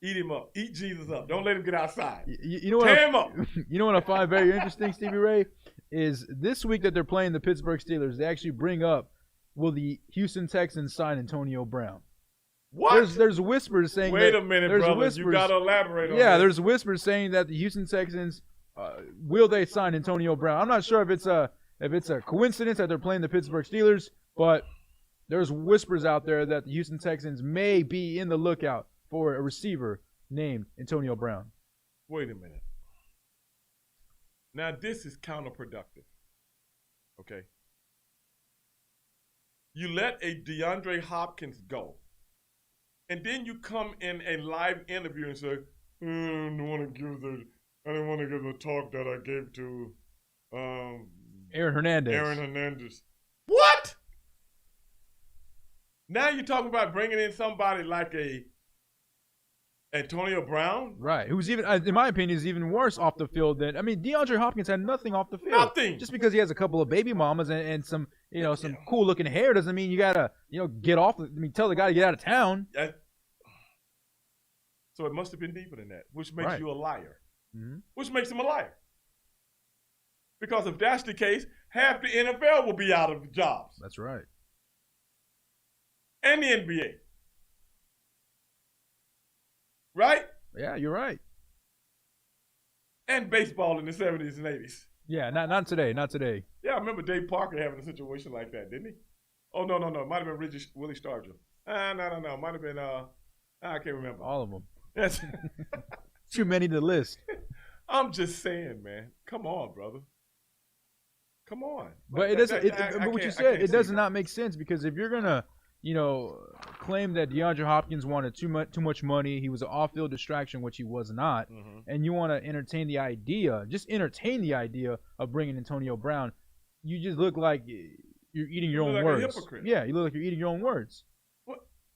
Eat him up. Eat Jesus up. Don't let him get outside. You know what? Tear him up. You know what I find very interesting, Stevie Ray, is this week that they're playing the Pittsburgh Steelers, they actually bring up, will the Houston Texans sign Antonio Brown? What? There's whispers saying Wait a minute, brother. You got to elaborate on that. Yeah, there's whispers saying that the Houston Texans, will they sign Antonio Brown? I'm not sure if it's a coincidence that they're playing the Pittsburgh Steelers, but there's whispers out there that the Houston Texans may be in the lookout for a receiver named Antonio Brown. Wait a minute. Now, this is counterproductive. Okay? You let a DeAndre Hopkins go, and then you come in a live interview and say, I didn't want to give the talk that I gave to Aaron Hernandez. What? Now you're talking about bringing in somebody like a Antonio Brown? Right. Who's even, in my opinion, is even worse off the field than, I mean, DeAndre Hopkins had nothing off the field. Nothing. Just because he has a couple of baby mamas and some, some cool looking hair doesn't mean you gotta, get off. Tell the guy to get out of town. So it must have been deeper than that, which makes you a liar. Mm-hmm. Which makes him a liar. Because if that's the case, half the NFL will be out of jobs. That's right. And the NBA. Right? Yeah, you're right. And baseball in the 70s and 80s. Yeah, not today. Not today. Yeah, I remember Dave Parker having a situation like that, didn't he? Oh, no. It might have been Willie Stargell. No. It might have been, I can't remember. All of them. Yes. Too many to list. I'm just saying, man. Come on, brother. Come on. But it doesn't. But what you said, it does not make sense, because if you're gonna, claim that DeAndre Hopkins wanted too much money, he was an off-field distraction, which he was not, and you want to entertain the idea of bringing Antonio Brown, you just look like you're eating your own words. A hypocrite. Yeah, you look like you're eating your own words.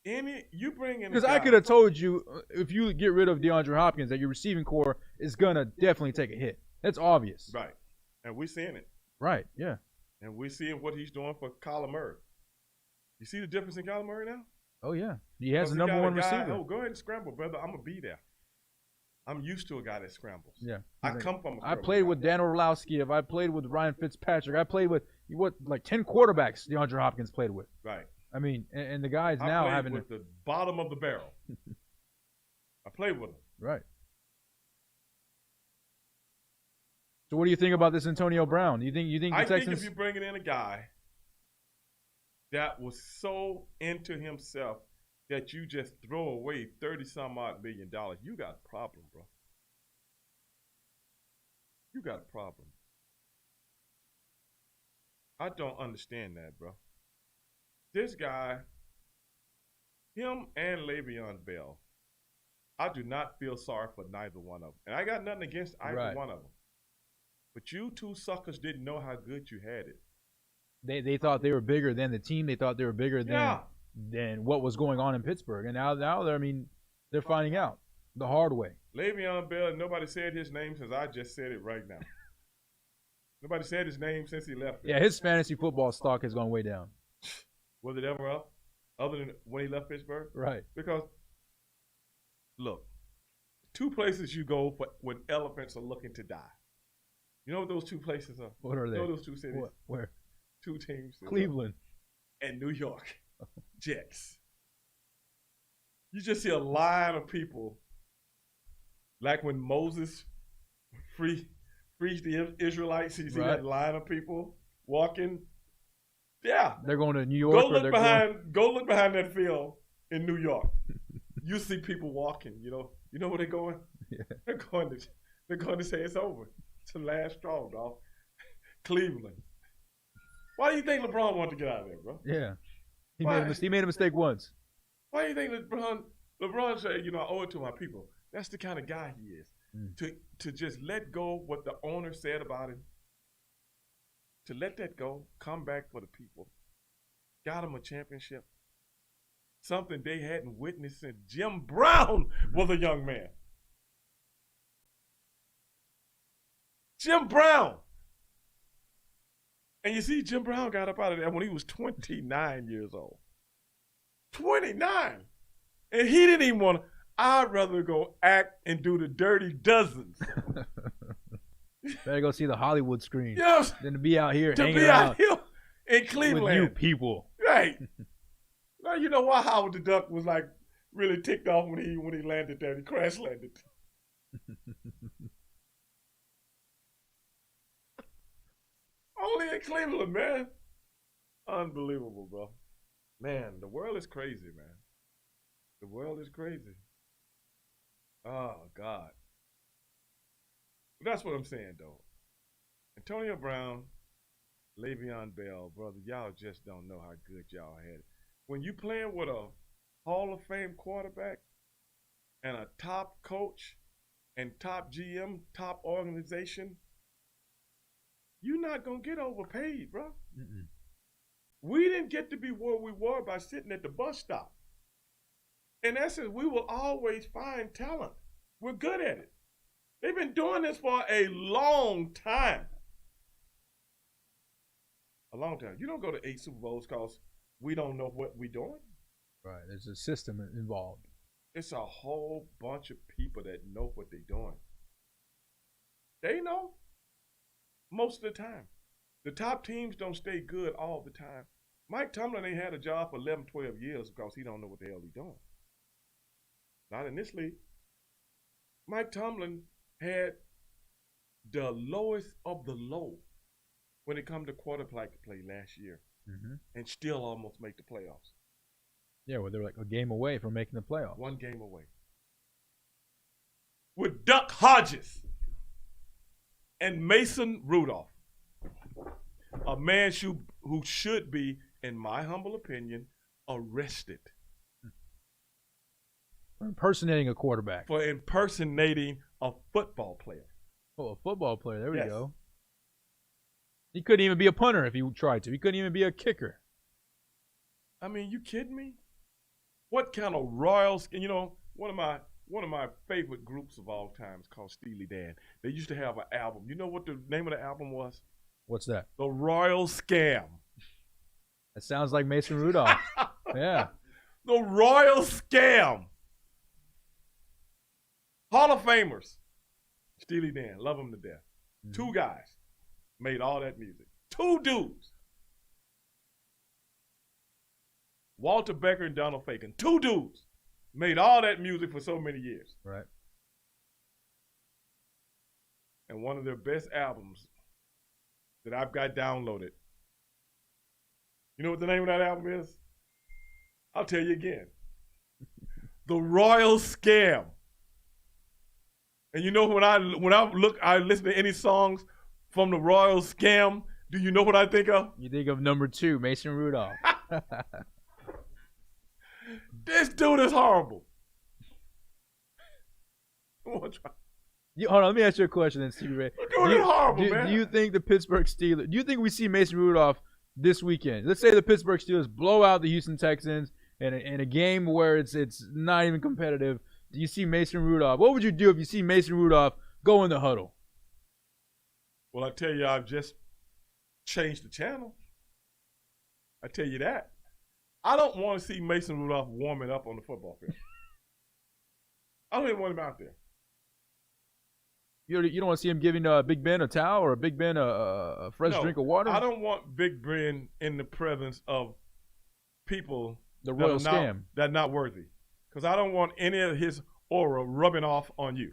You bring in, because I could have told you, if you get rid of DeAndre Hopkins, that your receiving core is gonna definitely take a hit. That's obvious. Right, and we're seeing it. Right. Yeah. And we're seeing what he's doing for Kyler Murray. You see the difference in Kyler Murray now? Oh, yeah. He has the number one receiver. Oh, go ahead and scramble, brother. I'm going to be there. I'm used to a guy that scrambles. Yeah. I come from I played with Dan Orlowski. I played with Ryan Fitzpatrick. I played with, 10 quarterbacks DeAndre Hopkins played with. Right. I mean, and the guys now having with the bottom of the barrel. I played with him. Right. So what do you think about this Antonio Brown? You think the Texans? I think if you're bringing in a guy that was so into himself that you just throw away $30-some-odd million, you got a problem, bro. You got a problem. I don't understand that, bro. This guy, him and Le'Veon Bell, I do not feel sorry for neither one of them. And I got nothing against either one of them. But you two suckers didn't know how good you had it. They thought they were bigger than the team. They thought they were bigger than what was going on in Pittsburgh. And now they're finding out the hard way. Le'Veon Bell, nobody said his name since I just said it right now. Nobody said his name since he left. Yeah, his fantasy football stock has gone way down. Was it ever up? Other than when he left Pittsburgh? Right. Because, look, two places you go when elephants are looking to die. You know what those two places are? What are they? You know those two cities? Where? Two teams. Cleveland. And New York. Jets. You just see a line of people, like when Moses freed the Israelites. You see that line of people walking. Yeah. They're going to New York. Go look behind that field in New York. You see people walking. You know where they're going? Yeah. They're going to say it's over. It's the last straw, dog. Cleveland. Why do you think LeBron wanted to get out of there, bro? Yeah. He made a mistake once. Why do you think LeBron said, I owe it to my people? That's the kind of guy he is. To just let go what the owner said about him. To let that go, come back for the people. Got him a championship. Something they hadn't witnessed since Jim Brown was a young man. Jim Brown. And you see, Jim Brown got up out of there when he was 29 years old. 29. And he didn't even want to. I'd rather go act and do the Dirty Dozens. Better go see the Hollywood screen than to be out here hanging out here in Cleveland. With you people. Right. Now you know why Howard the Duck was like really ticked off when he landed there. He crash landed. Only in Cleveland, man. Unbelievable, bro. Man, the world is crazy, man. The world is crazy. Oh, God. But that's what I'm saying, though. Antonio Brown, Le'Veon Bell, brother, y'all just don't know how good y'all had it. When you playing with a Hall of Fame quarterback and a top coach and top GM, top organization, you're not going to get overpaid, bro. Mm-mm. We didn't get to be where we were by sitting at the bus stop. In essence, we will always find talent. We're good at it. They've been doing this for a long time. A long time. You don't go to 8 Super Bowls because we don't know what we're doing. Right. There's a system involved. It's a whole bunch of people that know what they're doing. They know. Most of the time. The top teams don't stay good all the time. Mike Tomlin ain't had a job for 11, 12 years because he don't know what the hell he's doing. Not in this league. Mike Tomlin had the lowest of the low when it comes to quarterback play last year and still almost make the playoffs. Yeah, well, they're like a game away from making the playoffs. One game away. With Duck Hodges and Mason Rudolph, a man who should be, in my humble opinion, arrested. For impersonating a quarterback. For impersonating a football player. Oh, a football player. There we go. He couldn't even be a punter if he tried to. He couldn't even be a kicker. I mean, you kidding me? What kind of royals? And one of my favorite groups of all time is called Steely Dan. They used to have an album. You know what the name of the album was? What's that? The Royal Scam. That sounds like Mason Rudolph. Yeah. The Royal Scam. Hall of Famers. Steely Dan, love him to death. Mm-hmm. 2 guys made all that music. 2 dudes. Walter Becker and Donald Fagen. 2 dudes made all that music for so many years. Right. And one of their best albums that I've got downloaded. You know what the name of that album is? I'll tell you again. The Royal Scam. And you know when I listen to any songs from the Royal Scam, do you know what I think of? You think of number 2, Mason Rudolph. This dude is horrible. Hold on, let me ask you a question then, Stevie Ray. Dude is horrible, man. Do you think the Pittsburgh Steelers, do you think we see Mason Rudolph this weekend? Let's say the Pittsburgh Steelers blow out the Houston Texans in a game where it's not even competitive. Do you see Mason Rudolph? What would you do if you see Mason Rudolph go in the huddle? Well, I tell you, I've just changed the channel. I tell you that. I don't want to see Mason Rudolph warming up on the football field. I don't even want him out there. You don't want to see him giving Big Ben a towel or Big Ben a fresh drink of water? I don't want Big Ben in the presence of people the Royal Scam. That are not worthy. Because I don't want any of his aura rubbing off on you.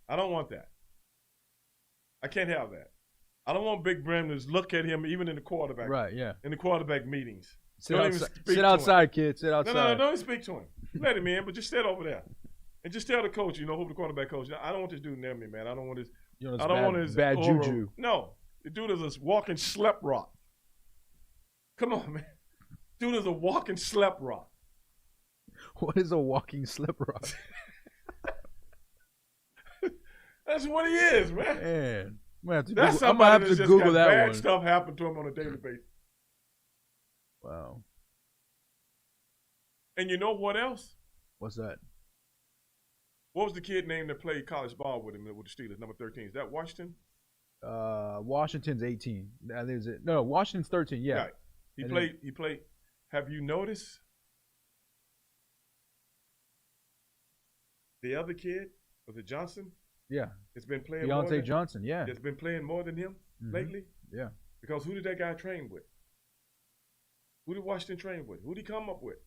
I don't want that. I can't have that. I don't want Big Ben to look at him even in the quarterback. Right, yeah. In the quarterback meetings. Sit outside, kid. Sit outside. No, don't even speak to him. Let him in, but just sit over there. And just tell the coach, who the quarterback coach, I don't want this dude near me, man. I don't want his want his bad aura. juju. No. The dude is a walking slep rock. Come on, man. Dude is a walking slep rock. What is a walking slip rock? That's what he is, man. Man, that's I'm gonna have to just Google that bad one. Stuff happen to him on a daily basis. Wow. And you know what else? What's that? What was the kid name that played college ball with him with the Steelers? Number 13. Is that Washington? Washington's 18. No, Washington's 13. Yeah. Right. He played. Have you noticed? The other kid, was it Johnson? Yeah. It's been playing Deontay Johnson, yeah. It's been playing more than him lately? Yeah. Because who did that guy train with? Who did Washington train with? Who did he come up with?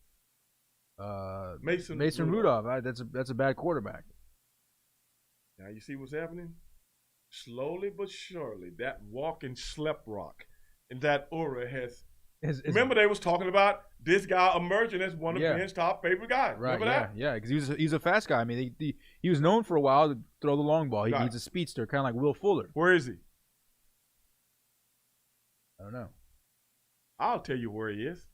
Mason Rudolph. That's a bad quarterback. Now you see what's happening? Slowly but surely, that walking slep rock and that aura has... Remember they was talking about this guy emerging as one of Ben's top favorite guys. Right, remember that? Yeah, because he's a fast guy. I mean, he was known for a while to throw the long ball. He's a speedster, kind of like Will Fuller. Where is he? I don't know. I'll tell you where he is.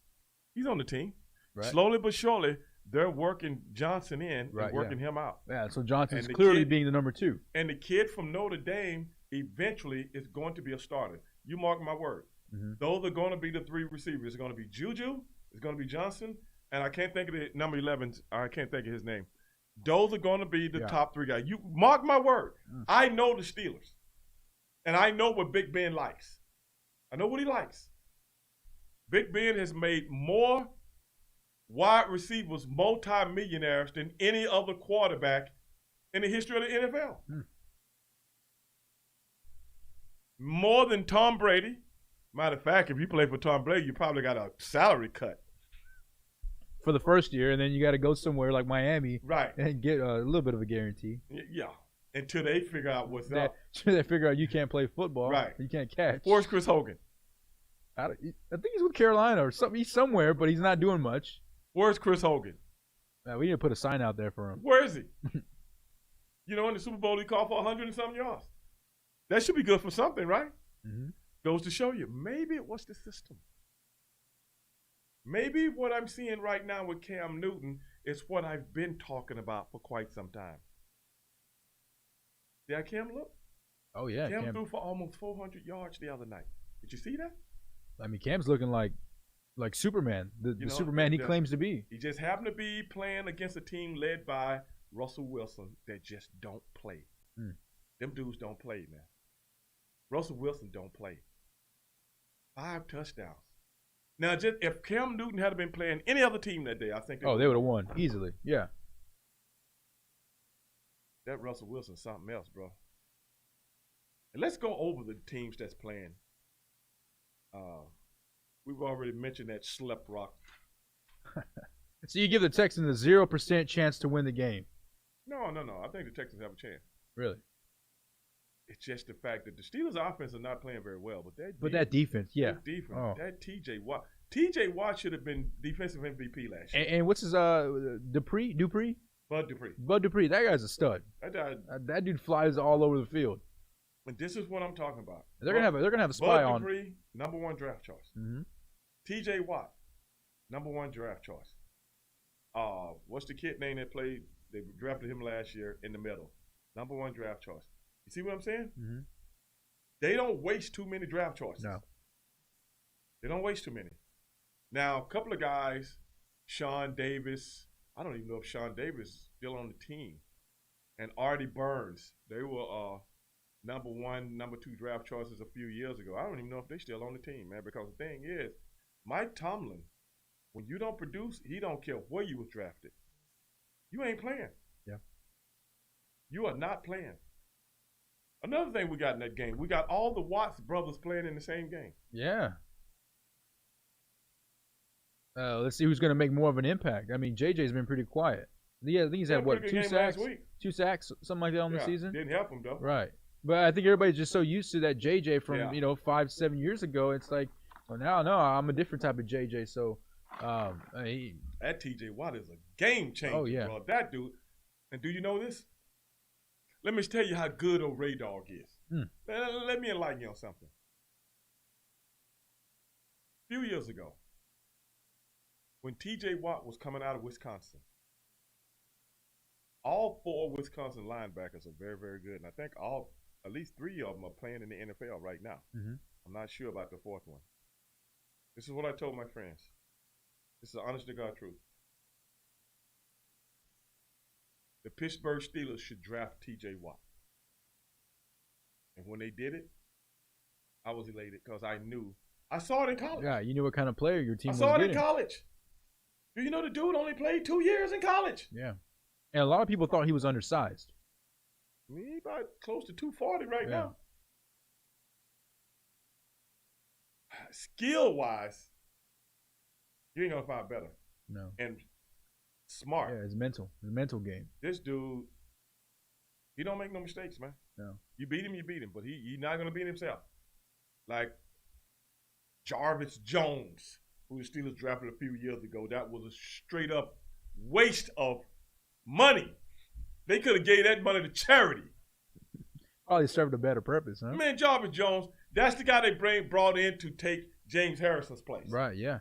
He's on the team. Right. Slowly but surely, they're working Johnson in and working him out. Yeah, so Johnson's clearly being the number 2. And the kid from Notre Dame eventually is going to be a starter. You mark my word. Mm-hmm. Those are going to be the 3 receivers. It's going to be Juju, it's going to be Johnson, and I can't think of the number 11. I can't think of his name. Those are going to be the top 3 guys. You mark my word. I know the Steelers, and I know what Big Ben likes. I know what he likes. Big Ben has made more wide receivers multi-millionaires than any other quarterback in the history of the NFL. More than Tom Brady. Matter of fact, if you play for Tom Brady, you probably got a salary cut. For the first year, and then you got to go somewhere like Miami and get a little bit of a guarantee. Yeah, until they figure out what's up. Until they figure out you can't play football. Right. You can't catch. Where's Chris Hogan? I think he's with Carolina or something. He's somewhere, but he's not doing much. Where's Chris Hogan? We need to put a sign out there for him. Where is he? In the Super Bowl, he called for 100 and something yards. That should be good for something, right? Mm-hmm. Goes to show you, maybe it was the system. Maybe what I'm seeing right now with Cam Newton is what I've been talking about for quite some time. Did Cam look? Oh, yeah. Cam threw for almost 400 yards the other night. Did you see that? I mean, Cam's looking like Superman, the Superman he claims to be. He just happened to be playing against a team led by Russell Wilson that just don't play. Them dudes don't play, man. Russell Wilson don't play. 5 touchdowns. Now, just if Cam Newton had been playing any other team that day, I think they would have won easily. Yeah. That Russell Wilson's something else, bro. And let's go over the teams that's playing. We've already mentioned that Slep Rock. So you give the Texans a 0% chance to win the game? No. I think the Texans have a chance. Really? It's just the fact that the Steelers' offense is not playing very well, but that defense, yeah. That defense, that T.J. Watt. T.J. Watt should have been defensive MVP last year. And what's his Dupree? Bud Dupree. Bud Dupree. That guy's a stud. That dude flies all over the field. And this is what I'm talking about. They're gonna have a spy Bud on. Dupree, number 1 draft choice. Mm-hmm. T.J. Watt, number 1 draft choice. What's the kid name that played? They drafted him last year in the middle. Number 1 draft choice. You see what I'm saying? Mm-hmm. They don't waste too many draft choices. No. They don't waste too many. Now, a couple of guys, Sean Davis. I don't even know if Sean Davis is still on the team. And Artie Burns. They were number 1, number 2 draft choices a few years ago. I don't even know if they're still on the team, man, because the thing is, Mike Tomlin, when you don't produce, he don't care where you was drafted. You ain't playing. Yeah. You are not playing. Another thing we got in that game, we got all the Watts brothers playing in the same game. Yeah. Let's see who's going to make more of an impact. I mean, JJ's been pretty quiet. Yeah, I think he's had, 2 sacks? 2 sacks, something like that on the season? Didn't help him, though. Right. But I think everybody's just so used to that JJ from, 5-7 years ago. It's like, well, now, no, I'm a different type of JJ. So, that TJ Watt is a game changer, bro. That dude. And do you know this? Let me tell you how good old Ray Dog is. Let me enlighten you on something. A few years ago, when TJ Watt was coming out of Wisconsin, all 4 Wisconsin linebackers are very, very good. And I think at least 3 of them are playing in the NFL right now. Mm-hmm. I'm not sure about the 4th one. This is what I told my friends. This is the honest to God truth. The Pittsburgh Steelers should draft TJ Watt. And when they did it, I was elated because I saw it in college. Yeah, you knew what kind of player your team was getting. I saw it in college. Do you know the dude only played 2 years in college? Yeah. And a lot of people thought he was undersized. I mean, he's about close to 240 right now. Skill-wise, you ain't going to find better. No. And smart. Yeah, his mental game. This dude, he don't make no mistakes, man. No. You beat him, but he's not going to beat himself. Like Jarvis Jones, who the Steelers drafted a few years ago, that was a straight-up waste of money. They could have gave that money to charity. Probably served a better purpose, huh? Man, Jarvis Jones, that's the guy they brought in to take James Harrison's place. Right, yeah.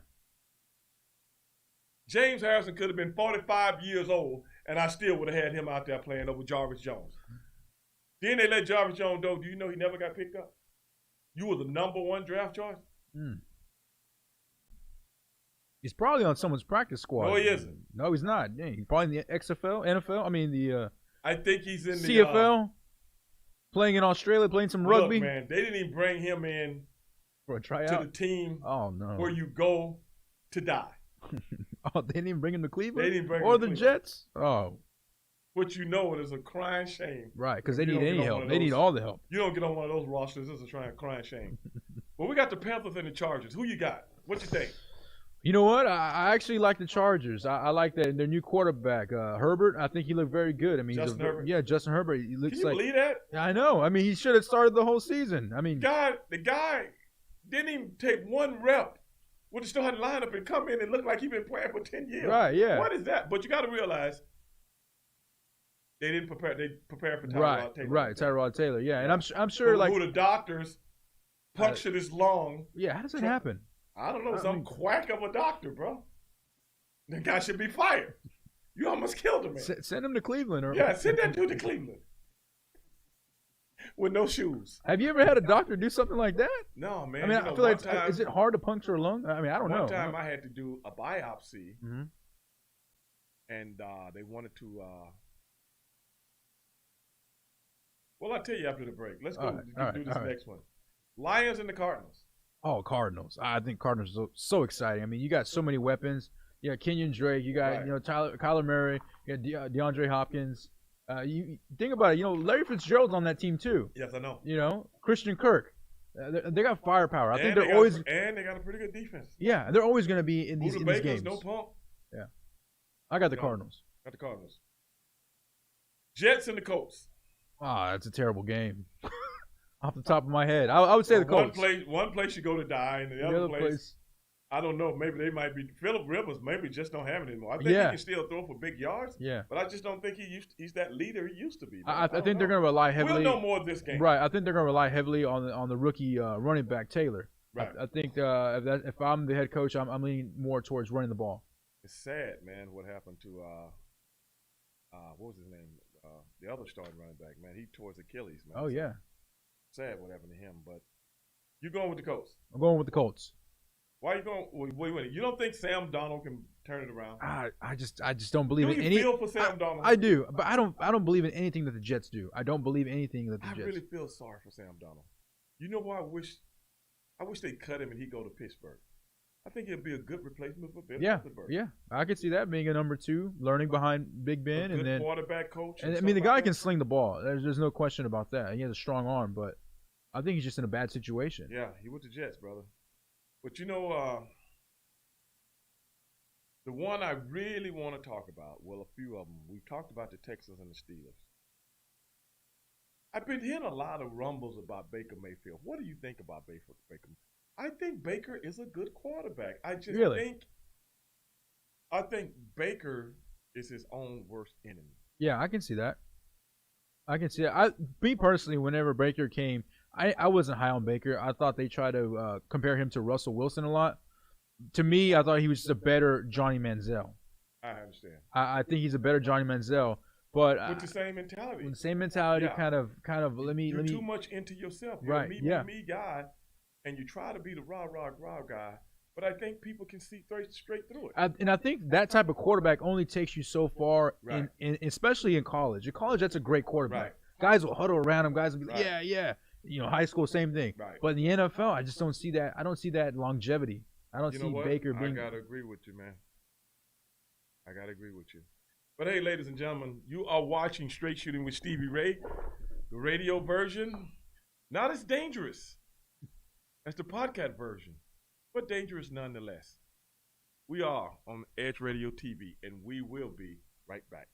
James Harrison could have been 45 years old, and I still would have had him out there playing over Jarvis Jones. Then they let Jarvis Jones go. Do you know he never got picked up? You were the number 1 draft choice? He's probably on someone's practice squad. No, he isn't. No, he's not. Yeah, he's probably in the XFL, NFL. I mean, the I think he's in the CFL, playing in Australia, playing some rugby. Look, man, they didn't even bring him in for a tryout to the team. Oh no, where you go to die. Oh, they didn't even bring him to Cleveland. They didn't bring or him the to Jets. Oh, what you know it is a crying shame. Right, because they need any help. They need all the help. You don't get on one of those rosters. This is a crying shame. Well, we got the Panthers and the Chargers. Who you got? What you think? You know what? I actually like the Chargers. I like their new quarterback, Herbert. I think he looked very good. I mean, Justin Herbert. Yeah, Justin Herbert. He looks Can you believe that? I know. I mean, he should have started the whole season. I mean, the guy didn't even take 1 rep with the starting lineup and come in and look like he's been playing for 10 years. Right, yeah. What is that? But you got to realize they didn't prepare. They prepared for Tyrod Taylor. Right, Tyrod Taylor. Yeah, and I'm sure like who the doctors punctured his lung. Yeah, how does that happen? I don't know. Some quack of a doctor, bro. The guy should be fired. You almost killed him, man. Send him to Cleveland. Send that dude to Cleveland. With no shoes. Have you ever had a doctor do something like that? No, man. I mean, I feel like, is it hard to puncture a lung? I mean, I don't know. One time I had to do a biopsy, and they wanted to. Well, I'll tell you after the break. Let's go do this next one. Lions and the Cardinals. Oh, Cardinals. I think Cardinals are so exciting. I mean, you got so many weapons. You got Kenyon Drake. You got Kyler Murray. You got DeAndre Hopkins. You think about it. Larry Fitzgerald's on that team too. Yes, I know. Christian Kirk. They got firepower. I think they got a pretty good defense. Yeah, they're always going to be in these games. No pump. Yeah, I got the Cardinals. Got the Cardinals. Jets and the Colts. That's a terrible game. Off the top of my head, I would say the Colts. One place you go to die, and the other place, I don't know. Maybe they might be. Phillip Rivers maybe just don't have it anymore. I think he can still throw for big yards. Yeah, but I just don't think he's that leader he used to be. I think they're going to rely heavily. We'll know more of this game. Right. I think they're going to rely heavily on the rookie running back Taylor. Right. I think if I'm the head coach, I'm leaning more towards running the ball. It's sad, man, what happened to what was his name? The other starting running back, man. He tore his Achilles, man. Oh, yeah. Sad what happened to him, but you're going with the Colts. I'm going with the Colts. Why are you going? Wait. You don't think Sam Darnold can turn it around? I just don't believe in any. Do you feel for Sam Darnold? I do, but I don't believe in anything that the Jets do. I don't believe anything that the Jets. I really feel sorry for Sam Darnold. You know why I wish they cut him and he go to Pittsburgh. I think it'd be a good replacement for Ben Pittsburgh. Yeah, I could see that being a number 2, learning behind Big Ben, and then quarterback coach. And I mean, the guy can sling the ball. There's no question about that. He has a strong arm, but I think he's just in a bad situation. Yeah, he went to Jets, brother. But the one I really want to talk about, well, a few of them. We've talked about the Texans and the Steelers. I've been hearing a lot of rumbles about Baker Mayfield. What do you think about Baker? I think Baker is a good quarterback. I think Baker is his own worst enemy. Yeah, I can see that. Me personally, whenever Baker came, I wasn't high on Baker. I thought they tried to compare him to Russell Wilson a lot. To me, I thought he was just a better Johnny Manziel. I understand. I think he's a better Johnny Manziel, but with the same mentality. With the same mentality, kind of. You're too much into yourself. You're a me guy, and you try to be the rah guy. But I think people can see straight through it. And I think that type of quarterback only takes you so far, especially in college. In college, that's a great quarterback. Right. Guys will huddle around him. Guys will be like, yeah. High school, same thing. Right. But in the NFL, I just don't see that. I don't see that longevity. I don't see Baker being. I gotta agree with you, man. But hey, ladies and gentlemen, you are watching Straight Shooting with Stevie Ray, the radio version. Not as dangerous as the podcast version, but dangerous nonetheless. We are on Edge Radio TV, and we will be right back.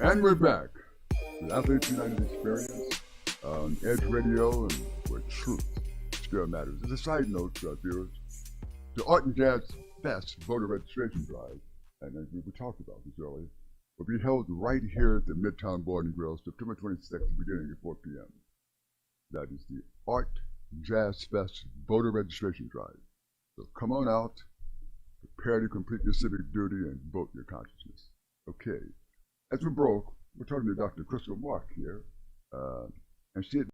And we're back with Athletes United Experience on Edge Radio, and where truth still matters. As a side note, viewers, the Art and Jazz Fest voter registration drive, and as we talked about this earlier, will be held right here at the Midtown Bar and Grill, September 26th, beginning at 4 p.m. That is the Art Jazz Fest voter registration drive. So come on out, prepare to complete your civic duty, and vote your consciousness. Okay. As we broke, we're talking to Dr. Crystal Mark here, and she had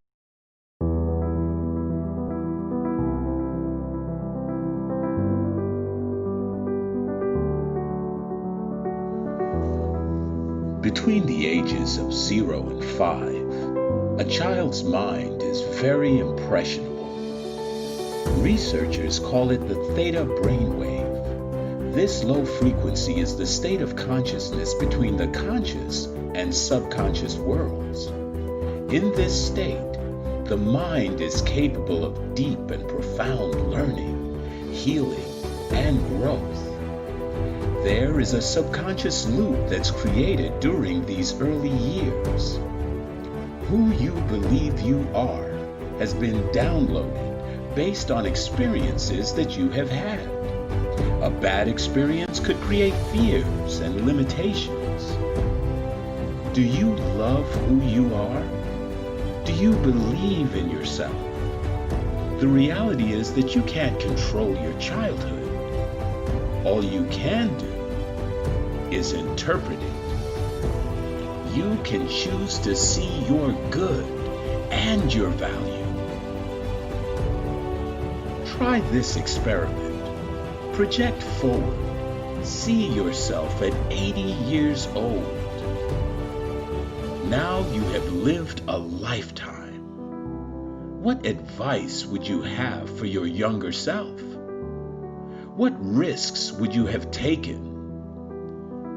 Between the ages of 0 and 5, a child's mind is very impressionable. Researchers call it the theta brainwave. This low frequency is the state of consciousness between the conscious and subconscious worlds. In this state, the mind is capable of deep and profound learning, healing, and growth. There is a subconscious loop that's created during these early years. Who you believe you are has been downloaded based on experiences that you have had. A bad experience could create fears and limitations. Do you love who you are? Do you believe in yourself? The reality is that you can't control your childhood. All you can do is interpret it. you can choose to see your good and your value. Try this experiment. Project forward. See yourself at 80 years old. Now you have lived a lifetime. What advice would you have for your younger self? What risks would you have taken?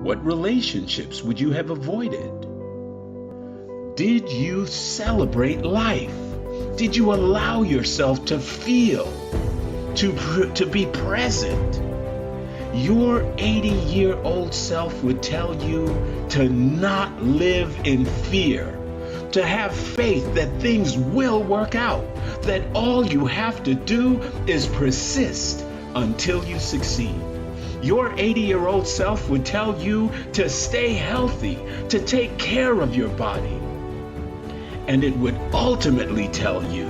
What relationships would you have avoided? Did you celebrate life? Did you allow yourself to feel, to be present? Your 80-year-old self would tell you to not live in fear, to have faith that things will work out, that all you have to do is persist until you succeed. Your 80-year-old self would tell you to stay healthy, to take care of your body. And it would ultimately tell you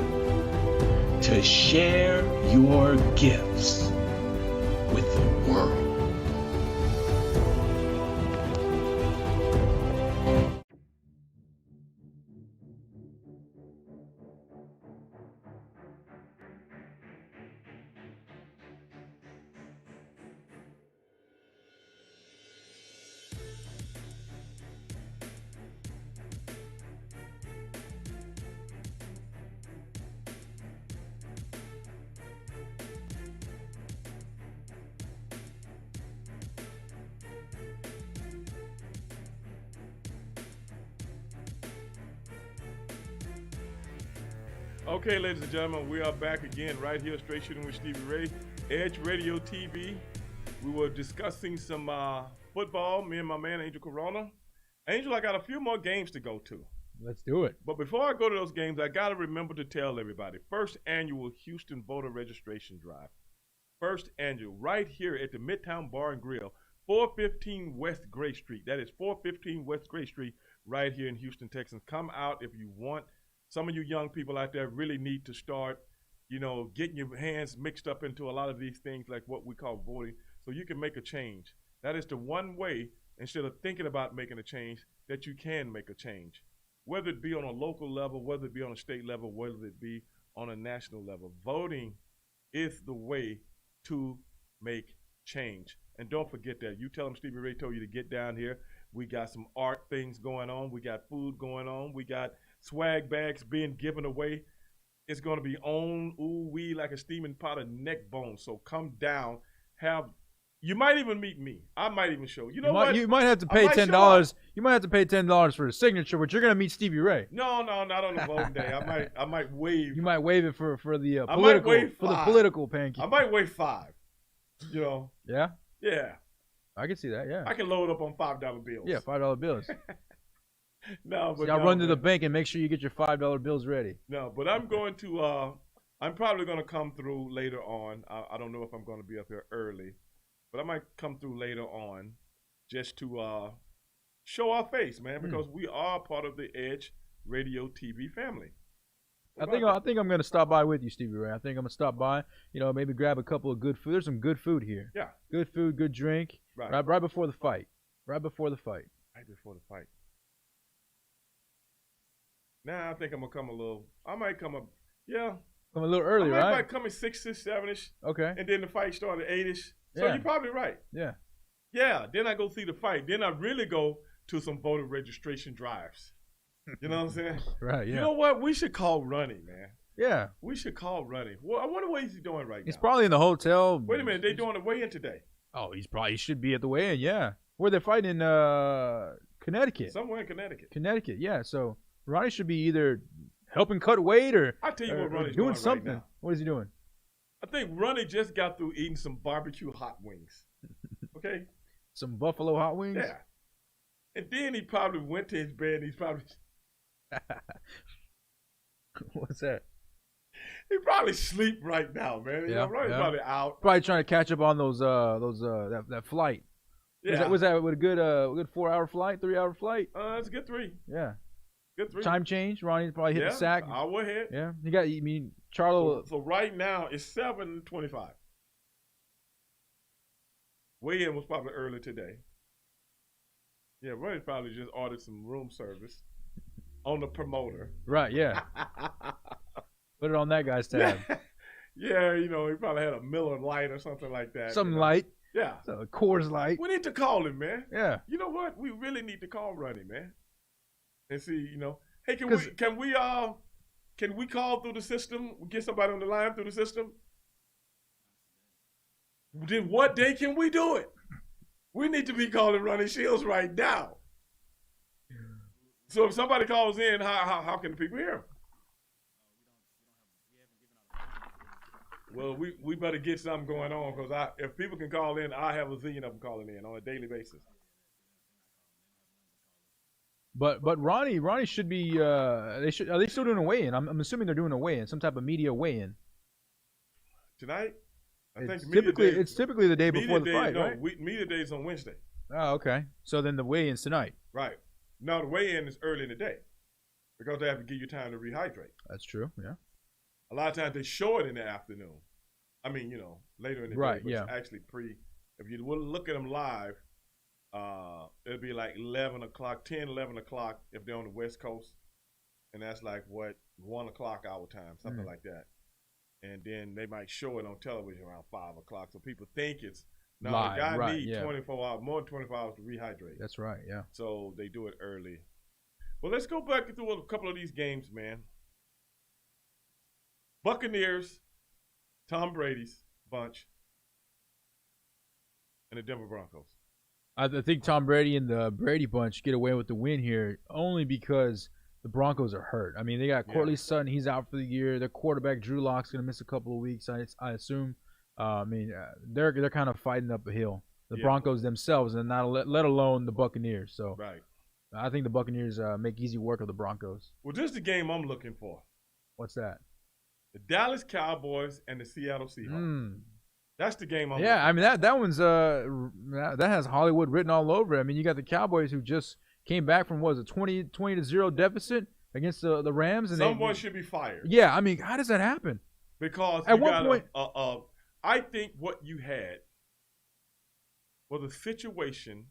to share your gifts with the world. Okay, ladies and gentlemen, we are back again right here, Straight Shooting with Stevie Ray, Edge Radio TV. We were discussing some football, me and my man, Angel Corona. Angel, I got a few more games to go to. Let's do it. But before I go to those games, I got to remember to tell everybody, first annual Houston voter registration drive. First annual, right here at the Midtown Bar and Grill, 415 West Gray Street. That is 415 West Gray Street right here in Houston, Texas. Come out if you want. Some of you young people out there really need to start, getting your hands mixed up into a lot of these things like what we call voting so you can make a change. That is the one way, instead of thinking about making a change, that you can make a change. Whether it be on a local level, whether it be on a state level, whether it be on a national level. Voting is the way to make change. And don't forget that. You tell them Stevie Ray told you to get down here. We got some art things going on. We got food going on. We got swag bags being given away. It's going to be on, ooh-wee, like a steaming pot of neck bones. So come down. You might even meet me. I might even show. You know what? You might have to pay $10. You might have to pay $10 for a signature, but you're going to meet Stevie Ray. No, not on the voting day. I might waive. You might waive it for the political pancake. I might waive $5. Yeah? Yeah. I can see that, yeah. I can load up on $5 bills. Yeah, $5 bills. No, but I'll run to the bank and make sure you get your $5 bills ready. No, but I'm going to. I'm probably going to come through later on. I don't know if I'm going to be up here early, but I might come through later on, just to show our face, man, because we are part of the Edge Radio TV family. I think I'm going to stop by with you, Stevie Ray. I think I'm going to stop by. Maybe grab a couple of good food. There's some good food here. Yeah. Good food, good drink. Right before the fight. Right before the fight. Now I think I'm gonna come a little. I might come up. Yeah. Come a little early, right? I might come at 6-ish, 7-ish. Okay. And then the fight started at 8-ish. So you're probably right. Yeah. Yeah. Then I go see the fight. Then I really go to some voter registration drives. You know what I'm saying? Right. Yeah. You know what? We should call Ronnie, man. Yeah. We should call Ronnie. Well, I wonder what he's doing right now. He's probably in the hotel. Wait a minute. They doing the weigh-in today. Oh, he should be at the weigh-in. Yeah. Where they're fighting in Connecticut. Somewhere in Connecticut. Connecticut. Yeah. So Ronnie should be either helping cut weight or I'll tell you what Ronnie's doing something. Right now. What is he doing? I think Ronnie just got through eating some barbecue hot wings. Okay? Some buffalo hot wings? Yeah. And then he probably went to his bed and he's probably What's that? He probably sleep right now, man. Yeah, Ronnie's probably out. Probably trying to catch up on that flight. Yeah. Was that with a good 4-hour flight, 3-hour flight? It's a good 3. Yeah. Good 3. Time change. Ronnie probably hit the sack. Hour ahead. Yeah. Charlo. So right now it's 7:25. Weigh-in was probably early today. Yeah, Ronnie probably just ordered some room service on the promoter. Right, yeah. Put it on that guy's tab. Yeah, he probably had a Miller Lite or something like that. Something light. Yeah. So, Coors Light. We need to call him, man. Yeah. You know what? We really need to call Ronnie, man. And see, hey, can we call through the system? Get somebody on the line through the system? Then what day can we do it? We need to be calling Ronnie Shields right now. So if somebody calls in, how can the people hear him? Well, we better get something going on because if people can call in, I have a zillion of them calling in on a daily basis. But Ronnie should be. Are they still doing a weigh-in? I'm assuming they're doing a weigh-in, some type of media weigh-in tonight. It's typically the day before the fight, right? Media day is on Wednesday. Oh, okay. So then the weigh-in's tonight. Right. Now the weigh-in is early in the day because they have to give you time to rehydrate. That's true. Yeah. A lot of times they show it in the afternoon. I mean, later in the day. But it's actually if you look at them live, it'll be like 11 o'clock, 10, 11 o'clock if they're on the West Coast. And that's like, 1 o'clock our time, something like that. And then they might show it on television around 5 o'clock. So people think it's, live, the guy right, needs 24 hours, more than 24 hours to rehydrate. That's right, yeah. So they do it early. Well, let's go back through a couple of these games, man. Buccaneers, Tom Brady's bunch, and the Denver Broncos. I think Tom Brady and the Brady bunch get away with the win here only because the Broncos are hurt. I mean, they got Courtland Sutton. He's out for the year. Their quarterback, Drew Lock's going to miss a couple of weeks, I assume. They're kind of fighting up a hill. The Broncos themselves, and not let alone the Buccaneers. So right. I think the Buccaneers make easy work of the Broncos. Well, this is the game I'm looking for. What's that? The Dallas Cowboys and the Seattle Seahawks. That's the game I'm looking for. I mean, that one's that has Hollywood written all over it. I mean, you got the Cowboys who just came back from, what was it, 20-0 deficit against the Rams. And someone should be fired. Yeah, I mean, how does that happen? Because at one point, I think what you had was a situation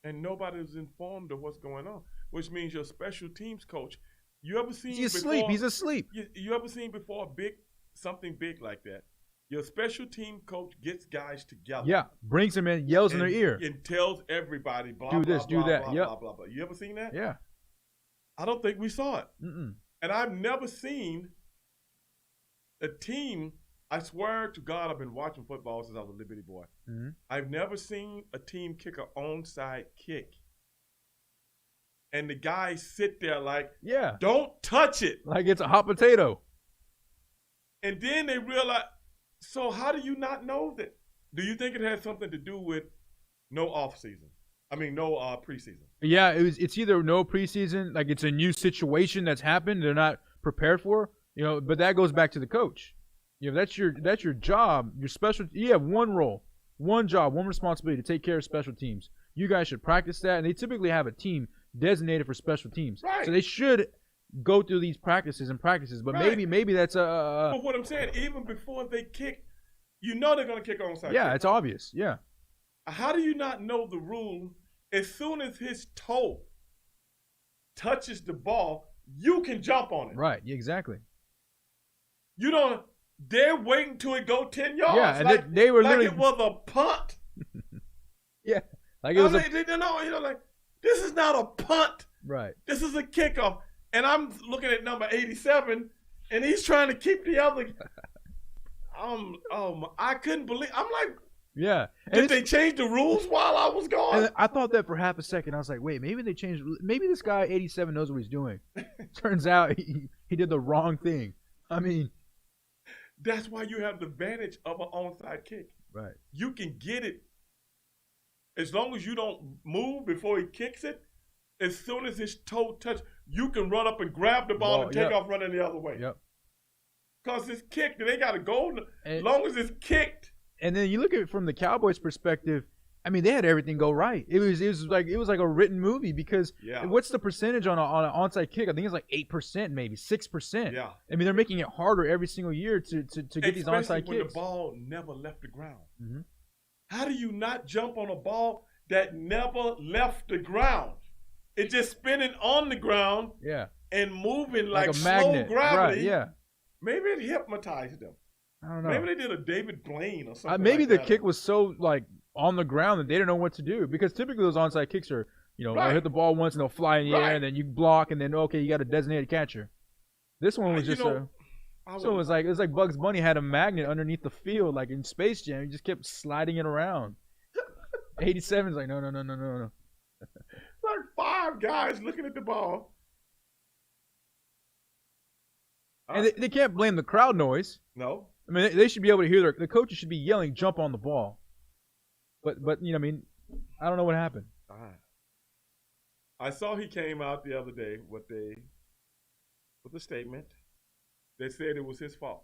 and nobody was informed of what's going on, which means your special teams coach, you ever seen He's asleep. You ever seen before something big like that? Your special team coach gets guys together. Yeah, brings them in, yells in their ear. And tells everybody, blah, do this, blah, do that. Blah, yep. blah, blah, blah. You ever seen that? Yeah. I don't think we saw it. Mm-mm. And I've never seen a team, I swear to God, I've been watching football since I was a little bitty boy. Mm-hmm. I've never seen a team kick an onside kick. And the guys sit there like, don't touch it. Like it's a hot potato. And then they realize, so how do you not know that? Do you think it has something to do with no offseason? I mean, no preseason. Yeah, it's either no preseason, like it's a new situation that's happened they're not prepared for, but that goes back to the coach. That's your job, your special. You have one role, one job, one responsibility to take care of special teams. You guys should practice that, and they typically have a team designated for special teams. Right. So they should go through these practices, but maybe that's a. But what I'm saying, even before they kick, they're going to kick onside. Yeah, kick. It's obvious. Yeah. How do you not know the rule? As soon as his toe touches the ball, you can jump on it. Right. Exactly. They're waiting till it go 10 yards. Yeah, and they were literally it was a punt. Yeah, like it was. This is not a punt. Right. This is a kickoff, and I'm looking at number 87, and he's trying to keep the other. I couldn't believe. I'm like, yeah. Did they change the rules while I was gone? And I thought that for half a second. I was like, wait, maybe they changed. Maybe this guy 87 knows what he's doing. Turns out he did the wrong thing. I mean, that's why you have the advantage of an onside kick. Right. You can get it as long as you don't move before he kicks it. As soon as his toe touches, you can run up and grab the ball and take off running the other way. Yep. Because it's kicked, and they got to go as long as it's kicked. And then you look at it from the Cowboys' perspective. I mean, they had everything go right. It was like a written movie because what's the percentage on an onside kick? I think it's like 8%, maybe 6%. Yeah. I mean, they're making it harder every single year to get these onside kicks. When the ball never left the ground. Mm-hmm. How do you not jump on a ball that never left the ground. It's just spinning on the ground and moving like a slow magnet. gravity. Right, yeah. Maybe it hypnotized them. I don't know. Maybe they did a David Blaine or something. Maybe like the that. kick was so like on the ground that they didn't know what to do, because typically those onside kicks are, they'll hit the ball once and they'll fly in the air, and then you block, and then okay, you got a designated catcher. This one was just so it was like Bugs Bunny had a magnet underneath the field, like in Space Jam. He just kept sliding it around. 87's like no. Like 5 guys looking at the ball. And they can't blame the crowd noise. No. I mean, they should be able to hear the coaches should be yelling, "Jump on the ball." But I mean, I don't know what happened. I saw he came out the other day with a statement. They said it was his fault.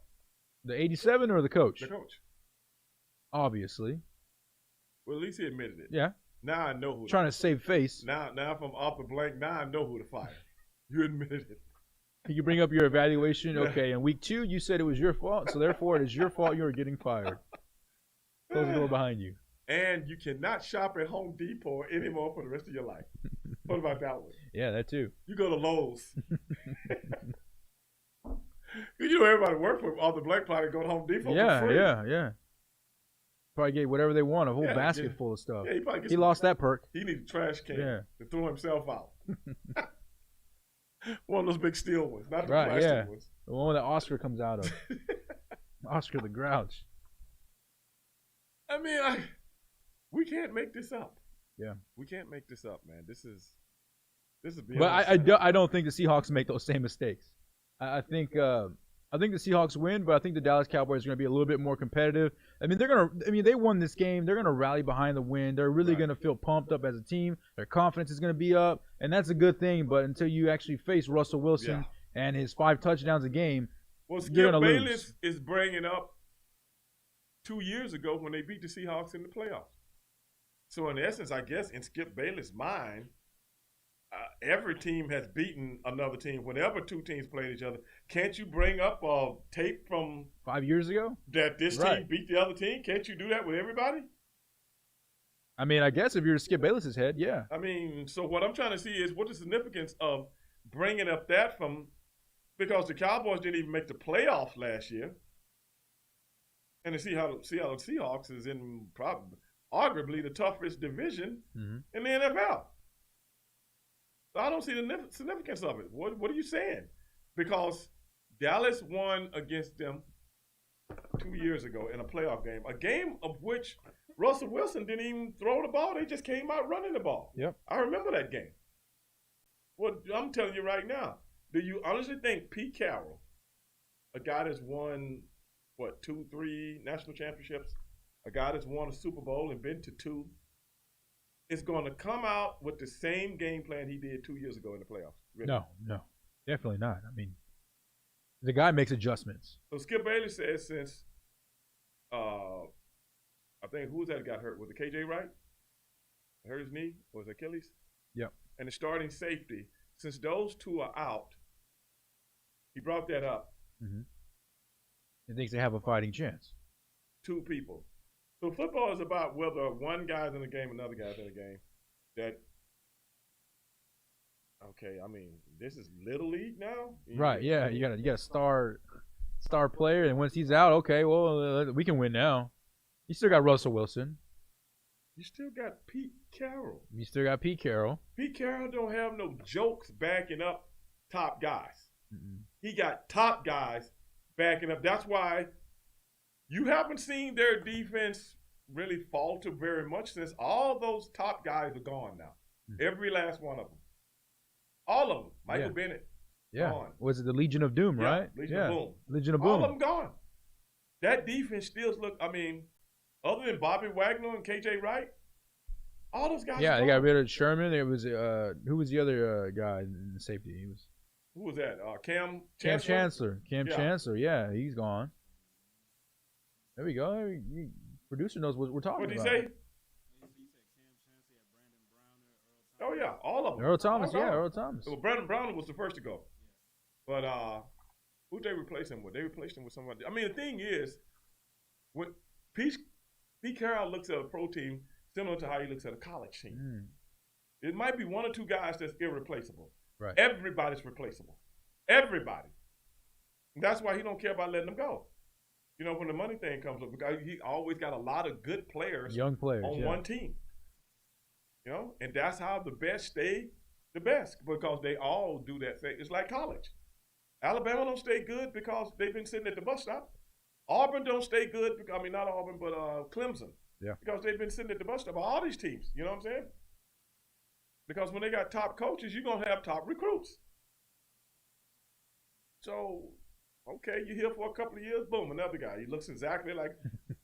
The 87 or the coach? The coach. Obviously. Well, at least he admitted it. Yeah. Now I know who. Trying to save face. Now if I'm off the blank, now I know who to fire. You admitted it. You bring up your evaluation. Okay, in week 2, you said it was your fault, so therefore it is your fault. You are getting fired. Close the door behind you. And you cannot shop at Home Depot anymore for the rest of your life. What about that one? Yeah, that too. You go to Lowe's. Everybody work for all the black probably go to Home Depot for free. Yeah. Probably get whatever they want, a whole basket full of stuff. Yeah, he lost that perk. He needs a trash can to throw himself out. One of those big steel ones, not the plastic ones. The one that Oscar comes out of. Oscar the Grouch. I mean, we can't make this up. Yeah. We can't make this up, man. This is But I don't think the Seahawks make those same mistakes. I think the Seahawks win, but I think the Dallas Cowboys are going to be a little bit more competitive. I mean, they won this game. They're going to rally behind the win. They're really going to feel pumped up as a team. Their confidence is going to be up, and that's a good thing. But until you actually face Russell Wilson and his 5 touchdowns a game, Skip Bayless is bringing up 2 years ago when they beat the Seahawks in the playoffs. So in essence, I guess in Skip Bayless' mind, every team has beaten another team whenever 2 teams played each other. Can't you bring up tape from 5 years ago that this team beat the other team? Can't you do that with everybody? I mean, I guess if you're Skip Bayless's head, yeah. I mean, so what I'm trying to see is what is the significance of bringing up that from, because the Cowboys didn't even make the playoffs last year, and to see how the Seahawks is in arguably the toughest division in the NFL. I don't see the significance of it. What are you saying? Because Dallas won against them 2 years ago in a playoff game, a game of which Russell Wilson didn't even throw the ball. They just came out running the ball. Yep. I remember that game. Well, I'm telling you right now, do you honestly think Pete Carroll, a guy that's won, 2, 3 national championships, a guy that's won a Super Bowl and been to 2, is going to come out with the same game plan he did 2 years ago in the playoffs? Really? No, definitely not. I mean, the guy makes adjustments. So Skip Bayless says since, I think, who was that got hurt? Was it KJ Wright? Hurt his knee? Or was it Achilles? Yep. And the starting safety, since those 2 are out, he brought that up. He thinks they have a fighting chance. 2 people. So football is about whether one guy's in the game, another guy's in the game. I mean, this is Little League now? Right, yeah. You got a star player, and once he's out, okay, well, we can win now. You still got Russell Wilson. You still got Pete Carroll. Pete Carroll don't have no jokes backing up top guys. He got top guys backing up. That's why you haven't seen their defense really falter very much since all those top guys are gone now. Every last one of them. All of them. Michael Bennett, gone. Was it the Legion of Doom, right? Legion of Boom. Legion of Boom. All of them gone. That defense still other than Bobby Wagner and KJ Wright, all those guys. Yeah, they got rid of Sherman. It was who was the other guy in the safety? Who was that? Cam Chancellor. Chancellor. Yeah, he's gone. There we go. Producer knows what we're talking about. What did he say? Oh yeah, all of them. Earl Thomas. Well, Brandon Brown was the first to go, but who they replace him with? They replaced him with somebody. I mean, the thing is, when Pete Carroll looks at a pro team, similar to how he looks at a college team. It might be one or two guys that's irreplaceable. Right. Everybody's replaceable. Everybody. And that's why he don't care about letting them go. You know, when the money thing comes up, because he always got a lot of good players, young players on one team. You know, and that's how the best stay the best, because they all do that thing. It's like college. Alabama don't stay good because they've been sitting at the bus stop. Auburn don't stay good, because, I mean, not Auburn, but Clemson. Yeah. Because they've been sitting at the bus stop. All these teams, you know what I'm saying? Because when they got top coaches, you're going to have top recruits. So, okay, you're here for a couple of years, boom, another guy. He looks exactly like,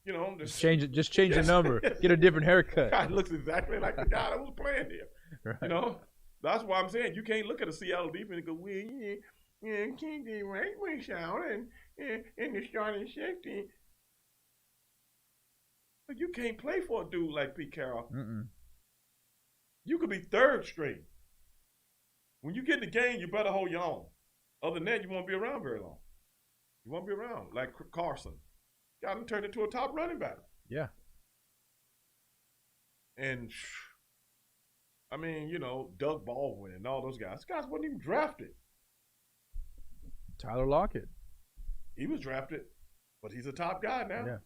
you know. Just change the number. Get a different haircut. Guy looks exactly like the guy that was playing here. Right. You know? That's why I'm saying you can't look at a Seattle defense and go, well, can't get right way out and the starting safety. But you can't play for a dude like Pete Carroll. You could be third string. When you get in the game, you better hold your own. Other than that, you won't be around very long. You won't be around. Like Carson. Got him turned into a top running back. Yeah. And, I mean, you know, Doug Baldwin and all those guys. Those guys weren't even drafted. Tyler Lockett. He was drafted, but he's a top guy now. Yeah.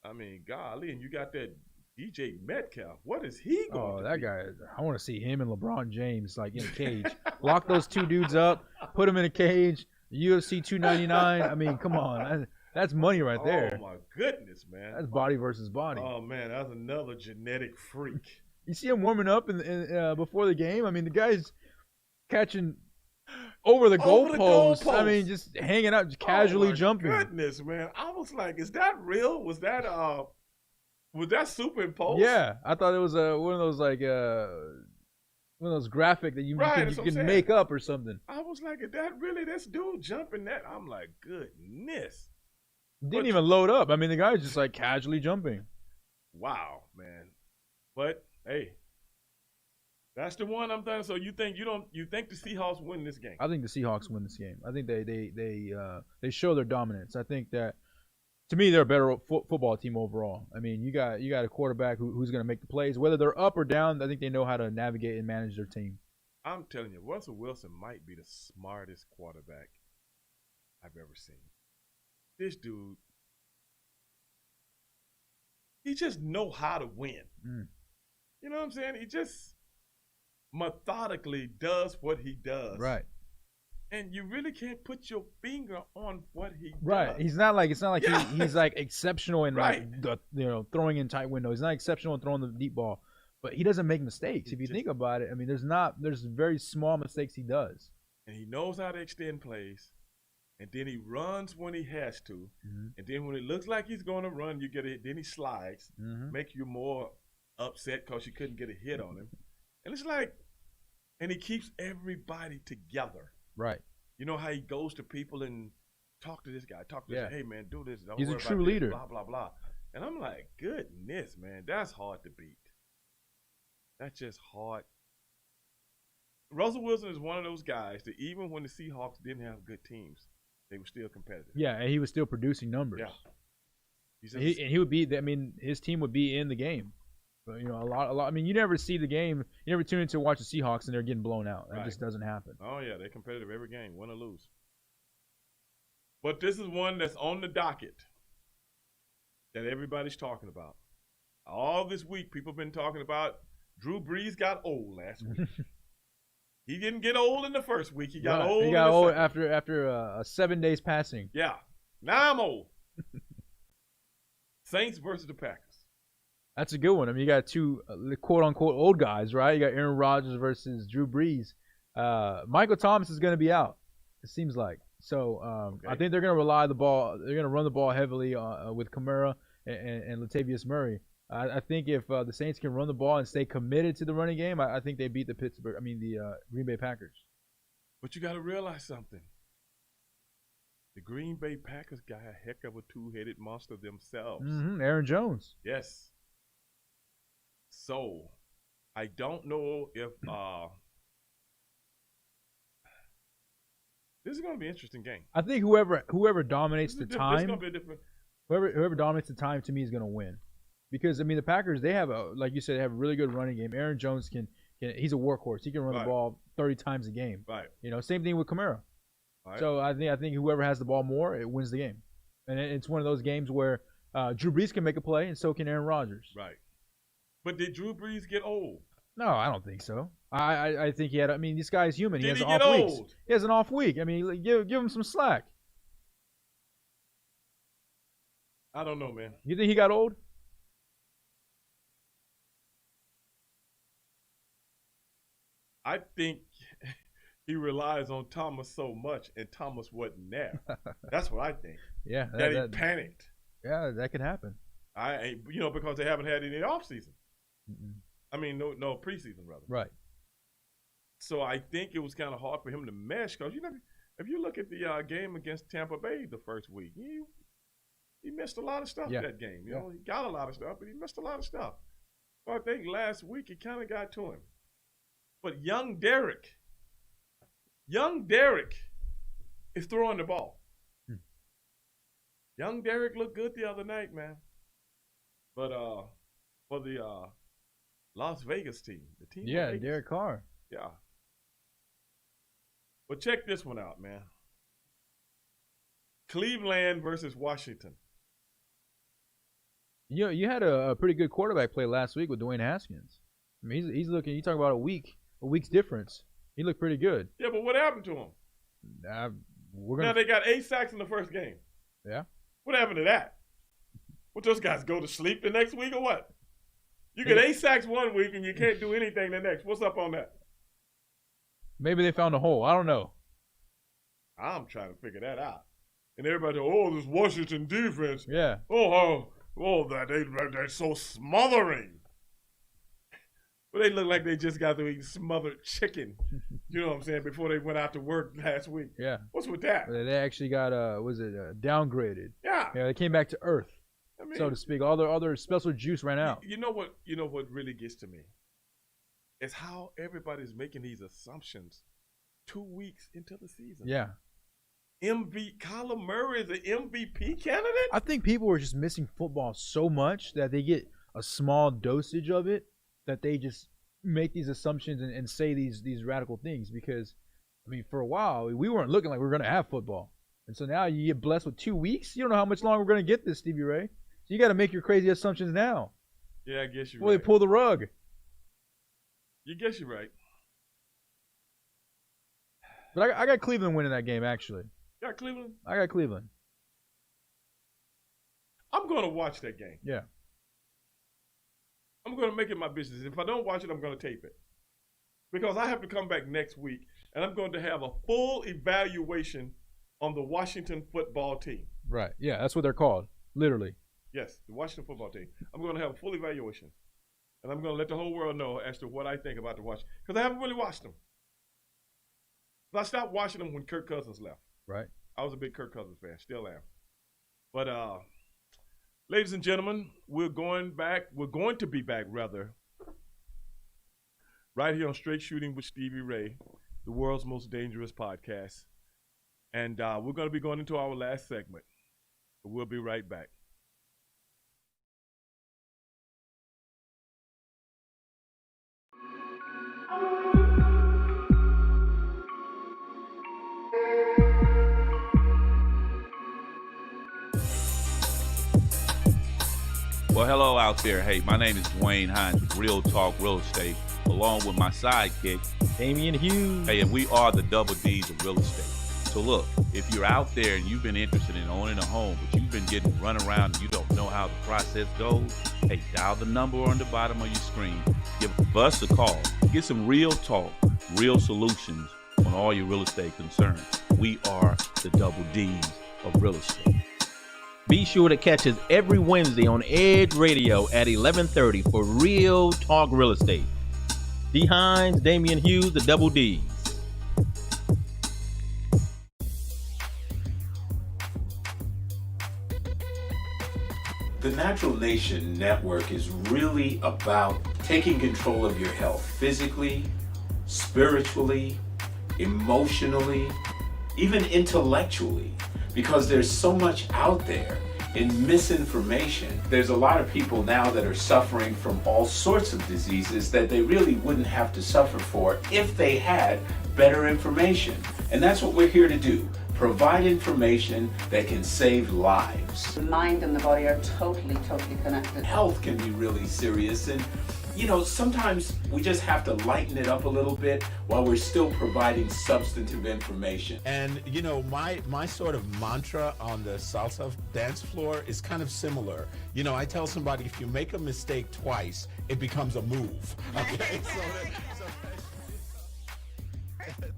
I mean, golly, and you got that DJ Metcalf. What is he going to that be? guy, I want to see him and LeBron James, like, in a cage. Lock those two dudes up, put them in a cage, UFC 299. I mean, come on. That's money right there. Oh, my goodness, man. That's body versus body. Oh, man, that's another genetic freak. You see him warming up before the game? I mean, the guy's catching over the goalpost. I mean, just hanging out, just casually jumping. Goodness, man. I was like, is that real? Was that superimposed? Yeah, I thought it was one of those like one of those graphic that you can make up or something. I was like, is that really this dude jumping that? I'm like, goodness. Didn't even load up. I mean, the guy's just like casually jumping. Wow, man. But hey, that's the one I'm done. So you think the Seahawks win this game? I think the Seahawks win this game. I think they show their dominance. I think that, to me, they're a better football team overall. I mean, you got a quarterback who's going to make the plays, whether they're up or down. I think they know how to navigate and manage their team. I'm telling you, Russell Wilson might be the smartest quarterback I've ever seen. This dude, he just know how to win. You know what I'm saying? He just methodically does what he does. Right. And you really can't put your finger on what he does. Right. It's not like he's like exceptional in like throwing in tight windows. He's not exceptional in throwing the deep ball, but he doesn't make mistakes. If you think about it, I mean, there's very small mistakes he does. And he knows how to extend plays. And then he runs when he has to. And then when it looks like he's going to run, you get it. Then he slides, make you more upset because you couldn't get a hit on him. And it's like, and he keeps everybody together. Right. You know how he goes to people and talk to this guy, hey man, do this. Don't He's worry a true about leader. This, blah, blah, blah. And I'm like, goodness, man, that's hard to beat. That's just hard. Russell Wilson is one of those guys that even when the Seahawks didn't have good teams, they were still competitive. Yeah, and he was still producing numbers. Yeah. He would be. I mean, his team would be in the game. But a lot. I mean, you never see the game. You never tune in to watch the Seahawks and they're getting blown out. That just doesn't happen. Oh yeah, they're competitive every game, win or lose. But this is one that's on the docket that everybody's talking about. All this week, people have been talking about Drew Brees got old last week. He didn't get old in the first week. He got old. He got old after 7 days passing. Yeah. Now I'm old. Saints versus the Packers. That's a good one. I mean, you got two quote-unquote old guys, right? You got Aaron Rodgers versus Drew Brees. Michael Thomas is going to be out, it seems like. So I think they're going to rely the ball. They're going to run the ball heavily with Kamara and Latavius Murray. I think if the Saints can run the ball and stay committed to the running game, I think they beat the Green Bay Packers. But you got to realize something. The Green Bay Packers got a heck of a two-headed monster themselves. Aaron Jones. Yes. So, I don't know if this is going to be an interesting game. I think whoever dominates the time, going to be a different. Whoever dominates the time to me is going to win, because I mean the Packers, they have like you said, they have a really good running game. Aaron Jones he's a workhorse. He can run the ball 30 times a game. Right. Same thing with Kamara. Right. So I think whoever has the ball more, it wins the game. And it's one of those games where Drew Brees can make a play, and so can Aaron Rodgers. Right. But did Drew Brees get old? No, I don't think so. I think he had. I mean, this guy's human. Did he has he off get weeks. old? He has an off week. I mean, give him some slack. I don't know, man. You think he got old? I think he relies on Thomas so much, and Thomas wasn't there. That's what I think. Yeah. That he panicked. Yeah, that could happen. Because they haven't had any offseason. I mean, no preseason, rather. Right. So I think it was kind of hard for him to mesh because, if you look at the game against Tampa Bay the first week, he missed a lot of stuff that game. He got a lot of stuff, but he missed a lot of stuff. So I think last week it kind of got to him. But young Derek is throwing the ball. Young Derek looked good the other night, man. But for the Las Vegas team, the team. Yeah, Derek Carr. Yeah. But check this one out, man. Cleveland versus Washington. You had a pretty good quarterback play last week with Dwayne Haskins. I mean, he's looking. You talk about a week's difference. He looked pretty good. Yeah, but what happened to him? Now they got 8 sacks in the first game. Yeah. What happened to that? What, those guys go to sleep the next week or what? You get 8 sacks one week and you can't do anything the next. What's up on that? Maybe they found a hole. I don't know. I'm trying to figure that out. And everybody, this Washington defense. Yeah. They're so smothering. Well, they look like they just got to eat smothered chicken. You know what I'm saying? Before they went out to work last week. Yeah. What's with that? They actually got downgraded. Yeah. Yeah, they came back to earth, so to speak. All their special juice ran out. You know what really gets to me? Is how everybody's making these assumptions 2 weeks into the season. Yeah. Kyler Murray is an MVP candidate? I think people are just missing football so much that they get a small dosage of it that they just make these assumptions and say these radical things. Because, I mean, for a while, we weren't looking like we were going to have football. And so now you get blessed with 2 weeks. You don't know how much longer we're going to get this, Stevie Ray. So you got to make your crazy assumptions now. Yeah, I guess you're right. They pull the rug. You guess you're right. But I got Cleveland winning that game, actually. You got Cleveland? I got Cleveland. I'm going to watch that game. Yeah. I'm going to make it my business. If I don't watch it, I'm going to tape it. Because I have to come back next week, and I'm going to have a full evaluation on the Washington football team. Right. Yeah, that's what they're called, literally. Yes, the Washington football team. I'm going to have a full evaluation. And I'm going to let the whole world know as to what I think about the Washington. Because I haven't really watched them. I stopped watching them when Kirk Cousins left. Right. I was a big Kirk Cousins fan, still am. But ladies and gentlemen, we're going to be back right here on Straight Shooting with Stevie Ray, the world's most dangerous podcast. And we're going to be going into our last segment. We'll be right back. Well, hello out there. Hey, my name is Dwayne Hines with Real Talk Real Estate, along with my sidekick, Damian Hughes. Hey, and we are the double D's of real estate. So look, if you're out there and you've been interested in owning a home, but you've been getting run around and you don't know how the process goes, hey, dial the number on the bottom of your screen. Give us a call. Get some real talk, real solutions on all your real estate concerns. We are the double D's of real estate. Be sure to catch us every Wednesday on Edge Radio at 11:30 for Real Talk Real Estate. D. Hines, Damian Hughes, the Double D's. The Natural Nation Network is really about taking control of your health physically, spiritually, emotionally, even intellectually, because there's so much out there in misinformation. There's a lot of people now that are suffering from all sorts of diseases that they really wouldn't have to suffer for if they had better information. And that's what we're here to do. Provide information that can save lives. The mind and the body are totally connected. Health can be really serious, and you know, sometimes we just have to lighten it up a little bit while we're still providing substantive information. And you know, my sort of mantra on the salsa dance floor is kind of similar. You know, I tell somebody, if you make a mistake twice, it becomes a move. Okay?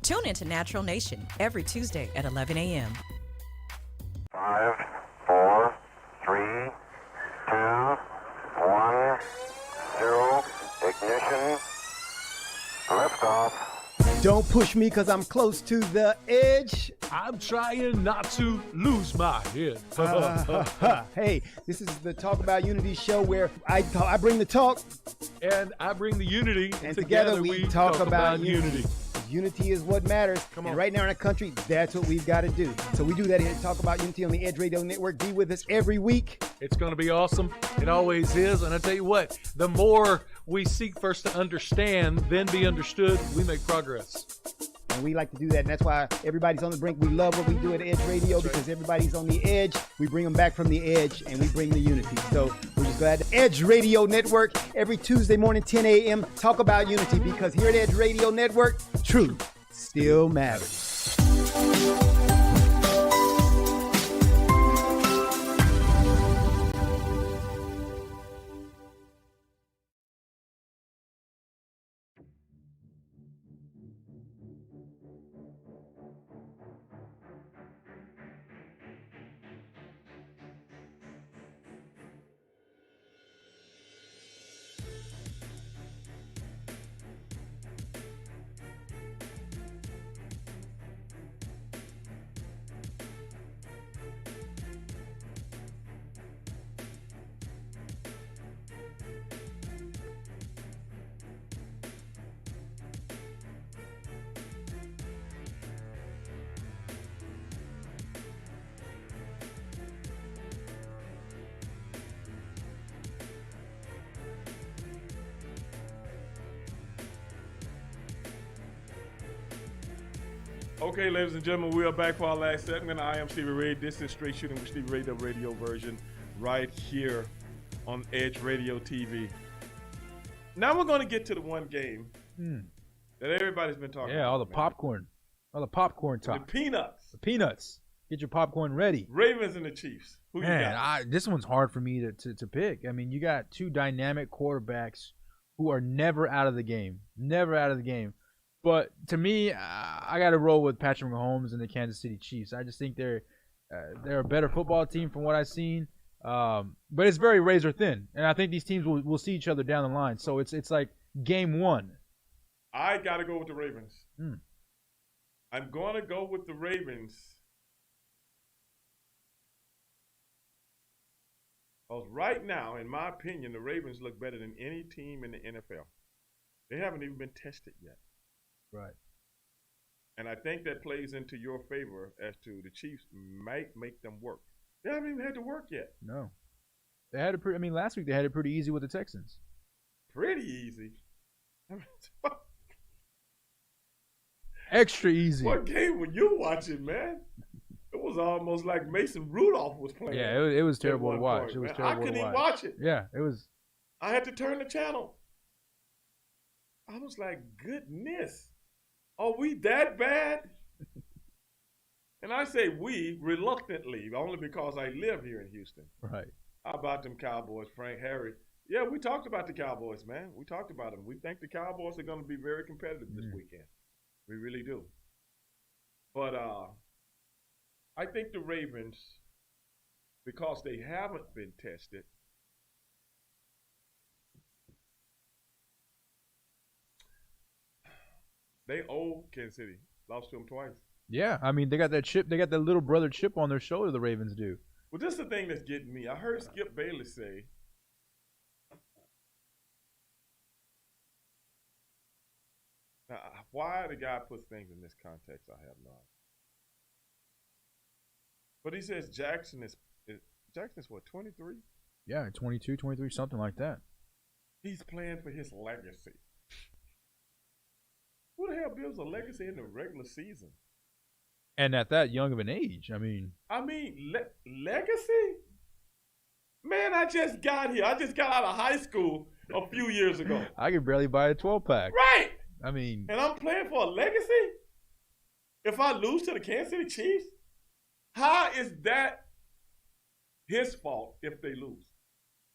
Tune into Natural Nation every Tuesday at 11 a.m. 5, 4, 3, 2, 1, 0, ignition, liftoff. Don't push me because I'm close to the edge. I'm trying not to lose my head. Hey, this is the Talk About Unity show where I bring the talk. And I bring the unity. And together we talk about unity. Unity is what matters. Come on. And right now in our country, that's what we've got to do. So we do that here at Talk About Unity on the Edge Radio Network. Be with us every week. It's going to be awesome. It always is. And I tell you what, the more we seek first to understand, then be understood, we make progress. And we like to do that. And that's why everybody's on the brink. We love what we do at Edge Radio because everybody's on the edge. We bring them back from the edge and we bring the unity. So we're just glad to Edge Radio Network every Tuesday morning, 10 a.m. Talk about unity because here at Edge Radio Network, truth still matters. Okay, ladies and gentlemen, we are back for our last segment. I am Stevie Ray. This is Straight Shooting with Stevie Ray, the radio version, right here on Edge Radio TV. Now we're going to get to the one game that everybody's been talking about. Yeah, all the popcorn. All the popcorn talk. The peanuts. The peanuts. Get your popcorn ready. Ravens and the Chiefs. Who you got? This one's hard for me to pick. I mean, you got two dynamic quarterbacks who are never out of the game. Never out of the game. But to me, I got to roll with Patrick Mahomes and the Kansas City Chiefs. I just think they're a better football team from what I've seen. But it's very razor thin, and I think these teams will see each other down the line. So it's like game one. I got to go with the Ravens. I'm going to go with the Ravens. Because right now, in my opinion, the Ravens look better than any team in the NFL. They haven't even been tested yet. Right. And I think that plays into your favor as to the Chiefs might make them work. They haven't even had to work yet. No. They had it last week they had it pretty easy with the Texans. Pretty easy. Extra easy. What game were you watching, man? It was almost like Mason Rudolph was playing. Yeah, it was terrible to watch. It was terrible to watch. I couldn't even watch it. Yeah, it was. I had to turn the channel. I was like, goodness. Are we that bad? And I say we reluctantly, only because I live here in Houston. Right. How about them Cowboys, Frank, Harry? Yeah, we talked about the Cowboys, man. We talked about them. We think the Cowboys are going to be very competitive this weekend. We really do. But I think the Ravens, because they haven't been tested, they owe Kansas City. Lost to them twice. Yeah, I mean, they got that chip. They got that little brother chip on their shoulder, the Ravens do. Well, this is the thing that's getting me. I heard Skip Bayless say, now, why the guy puts things in this context, I have no idea. But he says Jackson is Jackson's what, 23? Yeah, 22, 23, something like that. He's playing for his legacy. Who the hell builds a legacy in the regular season? And at that young of an age, I mean, legacy? Man, I just got here. I just got out of high school a few years ago. I could barely buy a 12-pack. Right. I mean, and I'm playing for a legacy? If I lose to the Kansas City Chiefs, how is that his fault if they lose?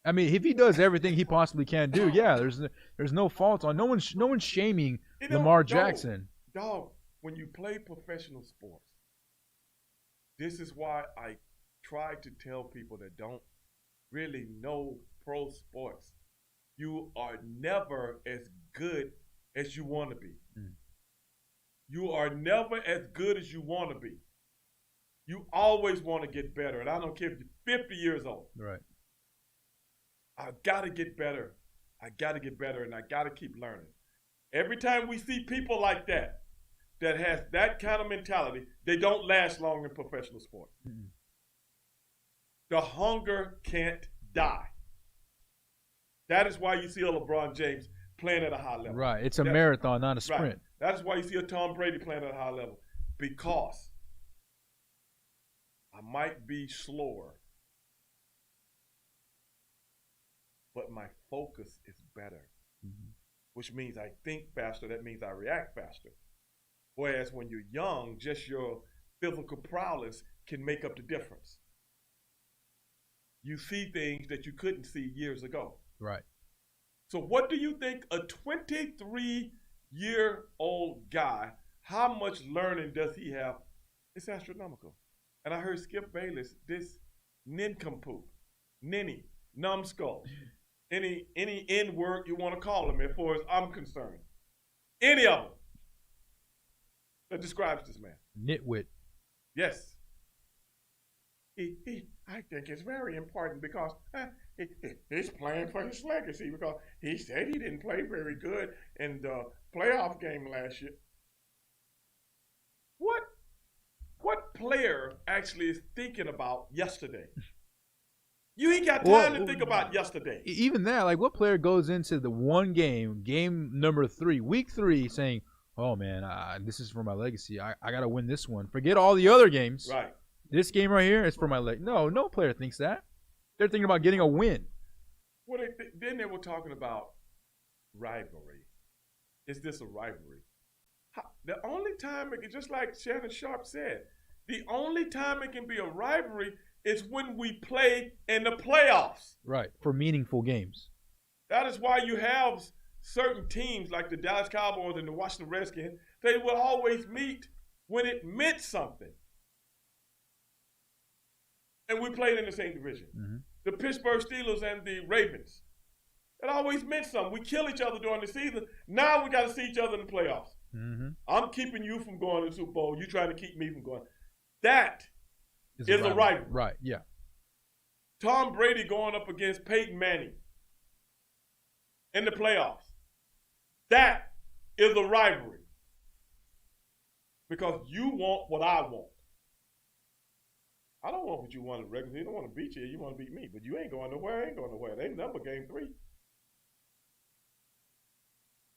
I mean, if he does everything he possibly can do, yeah, there's no fault on. No one's shaming Lamar Jackson. Dog, when you play professional sports, this is why I try to tell people that don't really know pro sports. You are never as good as you want to be. You are never as good as you want to be. You always want to get better. And I don't care if you're 50 years old. Right. I got to get better. I got to get better, and I got to keep learning. Every time we see people like that has that kind of mentality, they don't last long in professional sports. Mm-hmm. The hunger can't die. That is why you see a LeBron James playing at a high level. Right. It's a marathon, not a sprint. Right. That's why you see a Tom Brady playing at a high level. Because I might be slower, but my focus is better, which means I think faster. That means I react faster. Whereas when you're young, just your physical prowess can make up the difference. You see things that you couldn't see years ago. Right. So what do you think a 23-year-old guy, how much learning does he have? It's astronomical. And I heard Skip Bayless, this nincompoop, ninny, numbskull, any N word you want to call him as far as I'm concerned. Any of them that describes this man. Nitwit. Yes. I think it's very important because he's playing for his legacy because he said he didn't play very good in the playoff game last year. What player actually is thinking about yesterday? You ain't got time to think about yesterday. Even that, like what player goes into the one game number 3, week 3, saying, oh man, this is for my legacy. I got to win this one. Forget all the other games. Right. This game right here is for my legacy. No player thinks that. They're thinking about getting a win. Well, then they were talking about rivalry. Is this a rivalry? The only time, just like Shannon Sharp said, the only time it can be a rivalry is when we play in the playoffs. Right, for meaningful games. That is why you have certain teams like the Dallas Cowboys and the Washington Redskins. They will always meet when it meant something. And we played in the same division. Mm-hmm. The Pittsburgh Steelers and the Ravens. It always meant something. We kill each other during the season. Now we got to see each other in the playoffs. Mm-hmm. I'm keeping you from going to the Super Bowl. You trying to keep me from going. That is a rivalry. Right, yeah. Tom Brady going up against Peyton Manning in the playoffs. That is a rivalry. Because you want what I want. I don't want what you want regularly. You don't want to beat you. You want to beat me. But you ain't going nowhere. I ain't going nowhere. They number game 3.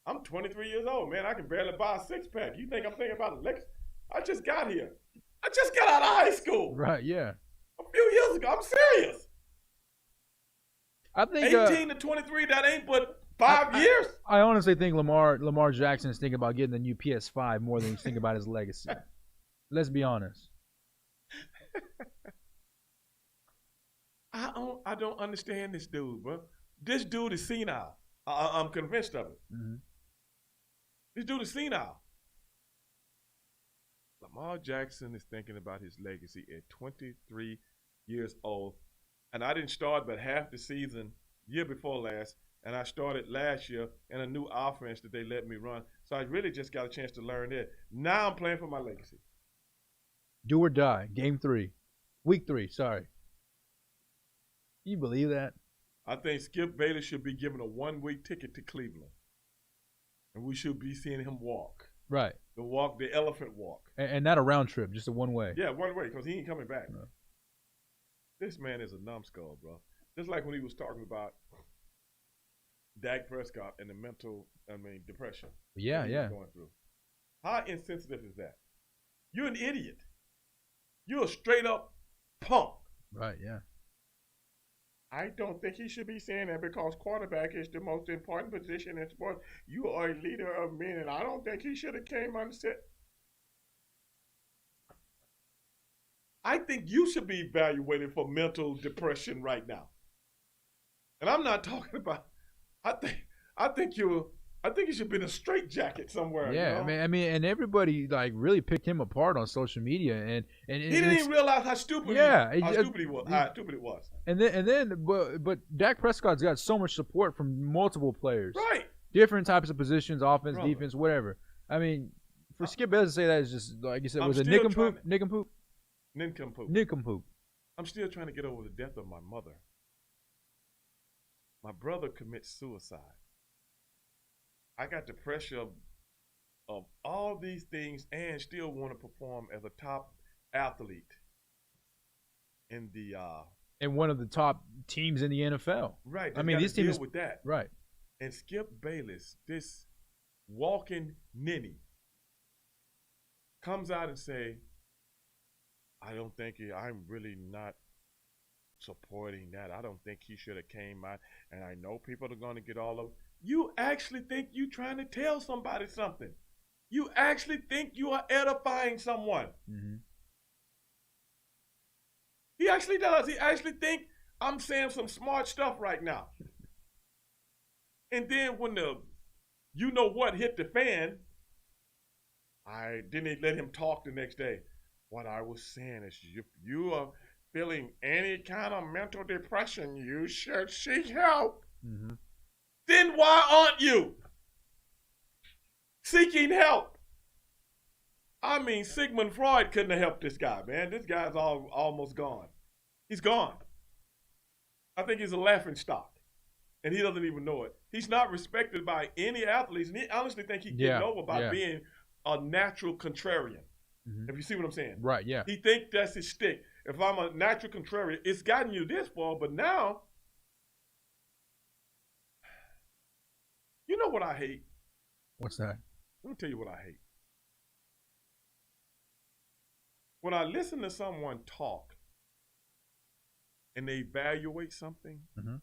I'm 23 years old, man. I can barely buy a 6-pack. You think I'm thinking about a legacy? I just got here. I just got out of high school. Right, yeah. A few years ago. I'm serious. I think 18 to 23, that ain't but 5 years. I honestly think Lamar Jackson is thinking about getting the new PS5 more than he's thinking about his legacy. Let's be honest. I don't understand this dude, bro. This dude is senile. I'm convinced of it. Mm-hmm. This dude is senile. Lamar Jackson is thinking about his legacy at 23 years old. And I didn't start but half the season year before last. And I started last year in a new offense that they let me run. So I really just got a chance to learn it. Now I'm playing for my legacy. Do or die. Game 3. Week 3, sorry. Can you believe that? I think Skip Bayless should be given a 1-week ticket to Cleveland. And we should be seeing him walk. Right. The elephant walk. And not a round trip, just a one-way. Yeah, one way, because he ain't coming back. No. This man is a numbskull, bro. Just like when he was talking about Dak Prescott and the depression. Yeah, that he was going through. How insensitive is that? You're an idiot. You're a straight up punk. Right, yeah. I don't think he should be saying that because quarterback is the most important position in sports. You are a leader of men, and I don't think he should have came on set. I think you should be evaluated for mental depression right now. And I'm not talking about. I think you should be in a straitjacket somewhere. Yeah, you know? I mean, and everybody like really picked him apart on social media, and he didn't even realize how stupid. Stupid it was. And then, but Dak Prescott's got so much support from multiple players, right? Different types of positions, offense, defense, whatever. I mean, for Skip Bayless to say that is just like you said, was it nincompoop? Nincompoop. I'm still trying to get over the death of my mother. My brother commits suicide. I got the pressure of all these things and still want to perform as a top athlete in the and one of the top teams in the NFL. Right. I mean, these teams with that. Right. And Skip Bayless, this walking ninny, comes out and say, I don't think I'm really not supporting that. I don't think he should have came out. And I know people are going to get all of. You actually think you're trying to tell somebody something. You actually think you are edifying someone. Mm-hmm. He actually does. He actually think I'm saying some smart stuff right now. And then when the you know what hit the fan, I didn't let him talk the next day. What I was saying is if you are feeling any kind of mental depression, you should seek help. Mm-hmm. Then why aren't you seeking help? I mean, Sigmund Freud couldn't have helped this guy, man. This guy's almost gone. He's gone. I think he's a laughingstock, and he doesn't even know it. He's not respected by any athletes, and he honestly think he's getting over by being a natural contrarian. Mm-hmm. If you see what I'm saying. Right, yeah. He think that's his stick. If I'm a natural contrarian, it's gotten you this far, but now, you know what I hate? What's that? Let me tell you what I hate. When I listen to someone talk and they evaluate something, mm-hmm.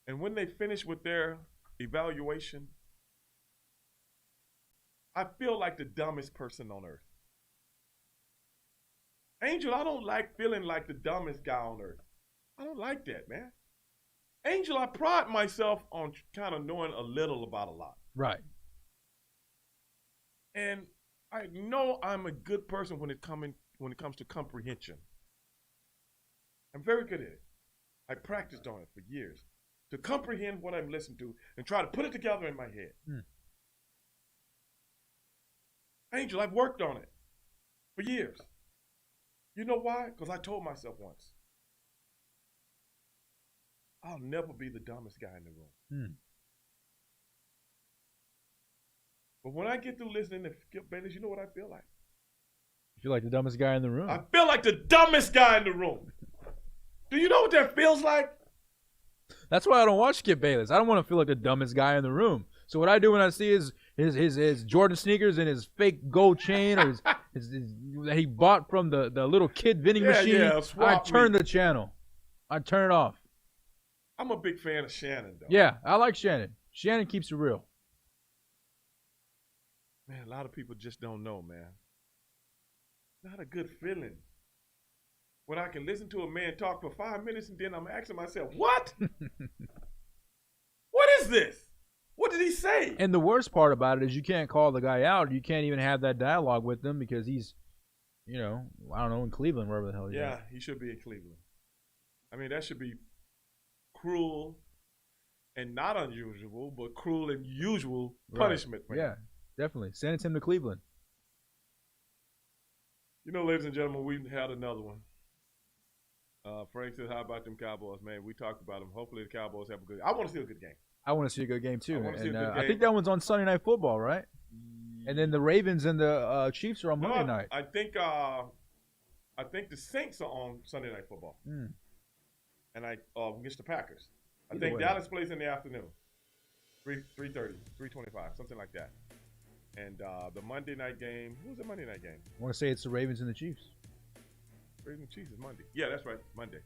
and when they finish with their evaluation, I feel like the dumbest person on earth. Angel, I don't like feeling like the dumbest guy on earth. I don't like that, man. Angel, I pride myself on kind of knowing a little about a lot. Right. And I know I'm a good person when it comes to comprehension. I'm very good at it. I practiced on it for years to comprehend what I'm listening to and try to put it together in my head. Angel, I've worked on it for years. You know why? Because I told myself once, I'll never be the dumbest guy in the room. But when I get through listening to Skip Bayless, you know what I feel like? You feel like the dumbest guy in the room. I feel like the dumbest guy in the room. Do you know what that feels like? That's why I don't watch Skip Bayless. I don't want to feel like the dumbest guy in the room. So what I do when I see his Jordan sneakers and his fake gold chain or his that he bought from the little kid vending machine, I turn the channel. I turn it off. I'm a big fan of Shannon, though. Yeah, I like Shannon. Shannon keeps it real. Man, a lot of people just don't know, man. Not a good feeling. When I can listen to a man talk for 5 minutes and then I'm asking myself, what? What is this? What did he say? And the worst part about it is you can't call the guy out. You can't even have that dialogue with him because he's, I don't know, in Cleveland, wherever the hell he's at. Yeah, he should be in Cleveland. I mean, that should be cruel and not unusual, but cruel and usual punishment for him. Yeah, definitely. Send him to Cleveland. Ladies and gentlemen, we had another one. Frank said, how about them Cowboys, man? We talked about them. Hopefully the Cowboys have a good game. I want to see a good game. I want to see a good game, too. And I think that one's on Sunday Night Football, right? And then the Ravens and the Chiefs are on Monday night. I I think the Saints are on Sunday Night Football. Mm. And against the Packers. I Either think way. Dallas plays in the afternoon. 3:30, 3:25, something like that. And the Monday night game, who's the Monday night game? I want to say it's the Ravens and the Chiefs. Ravens and Chiefs is Monday. Yeah, that's right, Monday.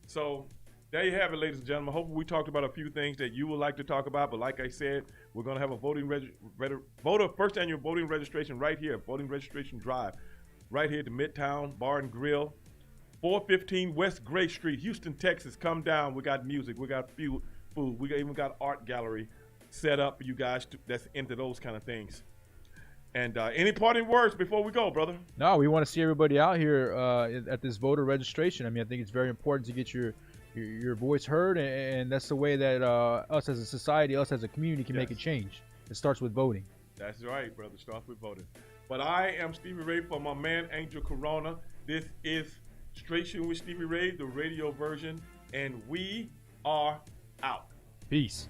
So there you have it, ladies and gentlemen. Hopefully we talked about a few things that you would like to talk about. But like I said, we're going to have a first annual voting registration right here, voting registration drive, right here at the Midtown Bar and Grill, 415 West Gray Street, Houston, Texas. Come down. We got music. We got food. We even got art gallery set up for you guys that's into those kind of things. And any parting words before we go, brother? No, we want to see everybody out here at this voter registration. I mean, I think it's very important to get your voice heard, and that's the way that us as a society, us as a community can make a change. It starts with voting. That's right, brother. Starts with voting. But I am Stevie Ray for my man, Angel Corona. This is Straight Shootin' with Stevie Ray, the radio version, and we are out. Peace.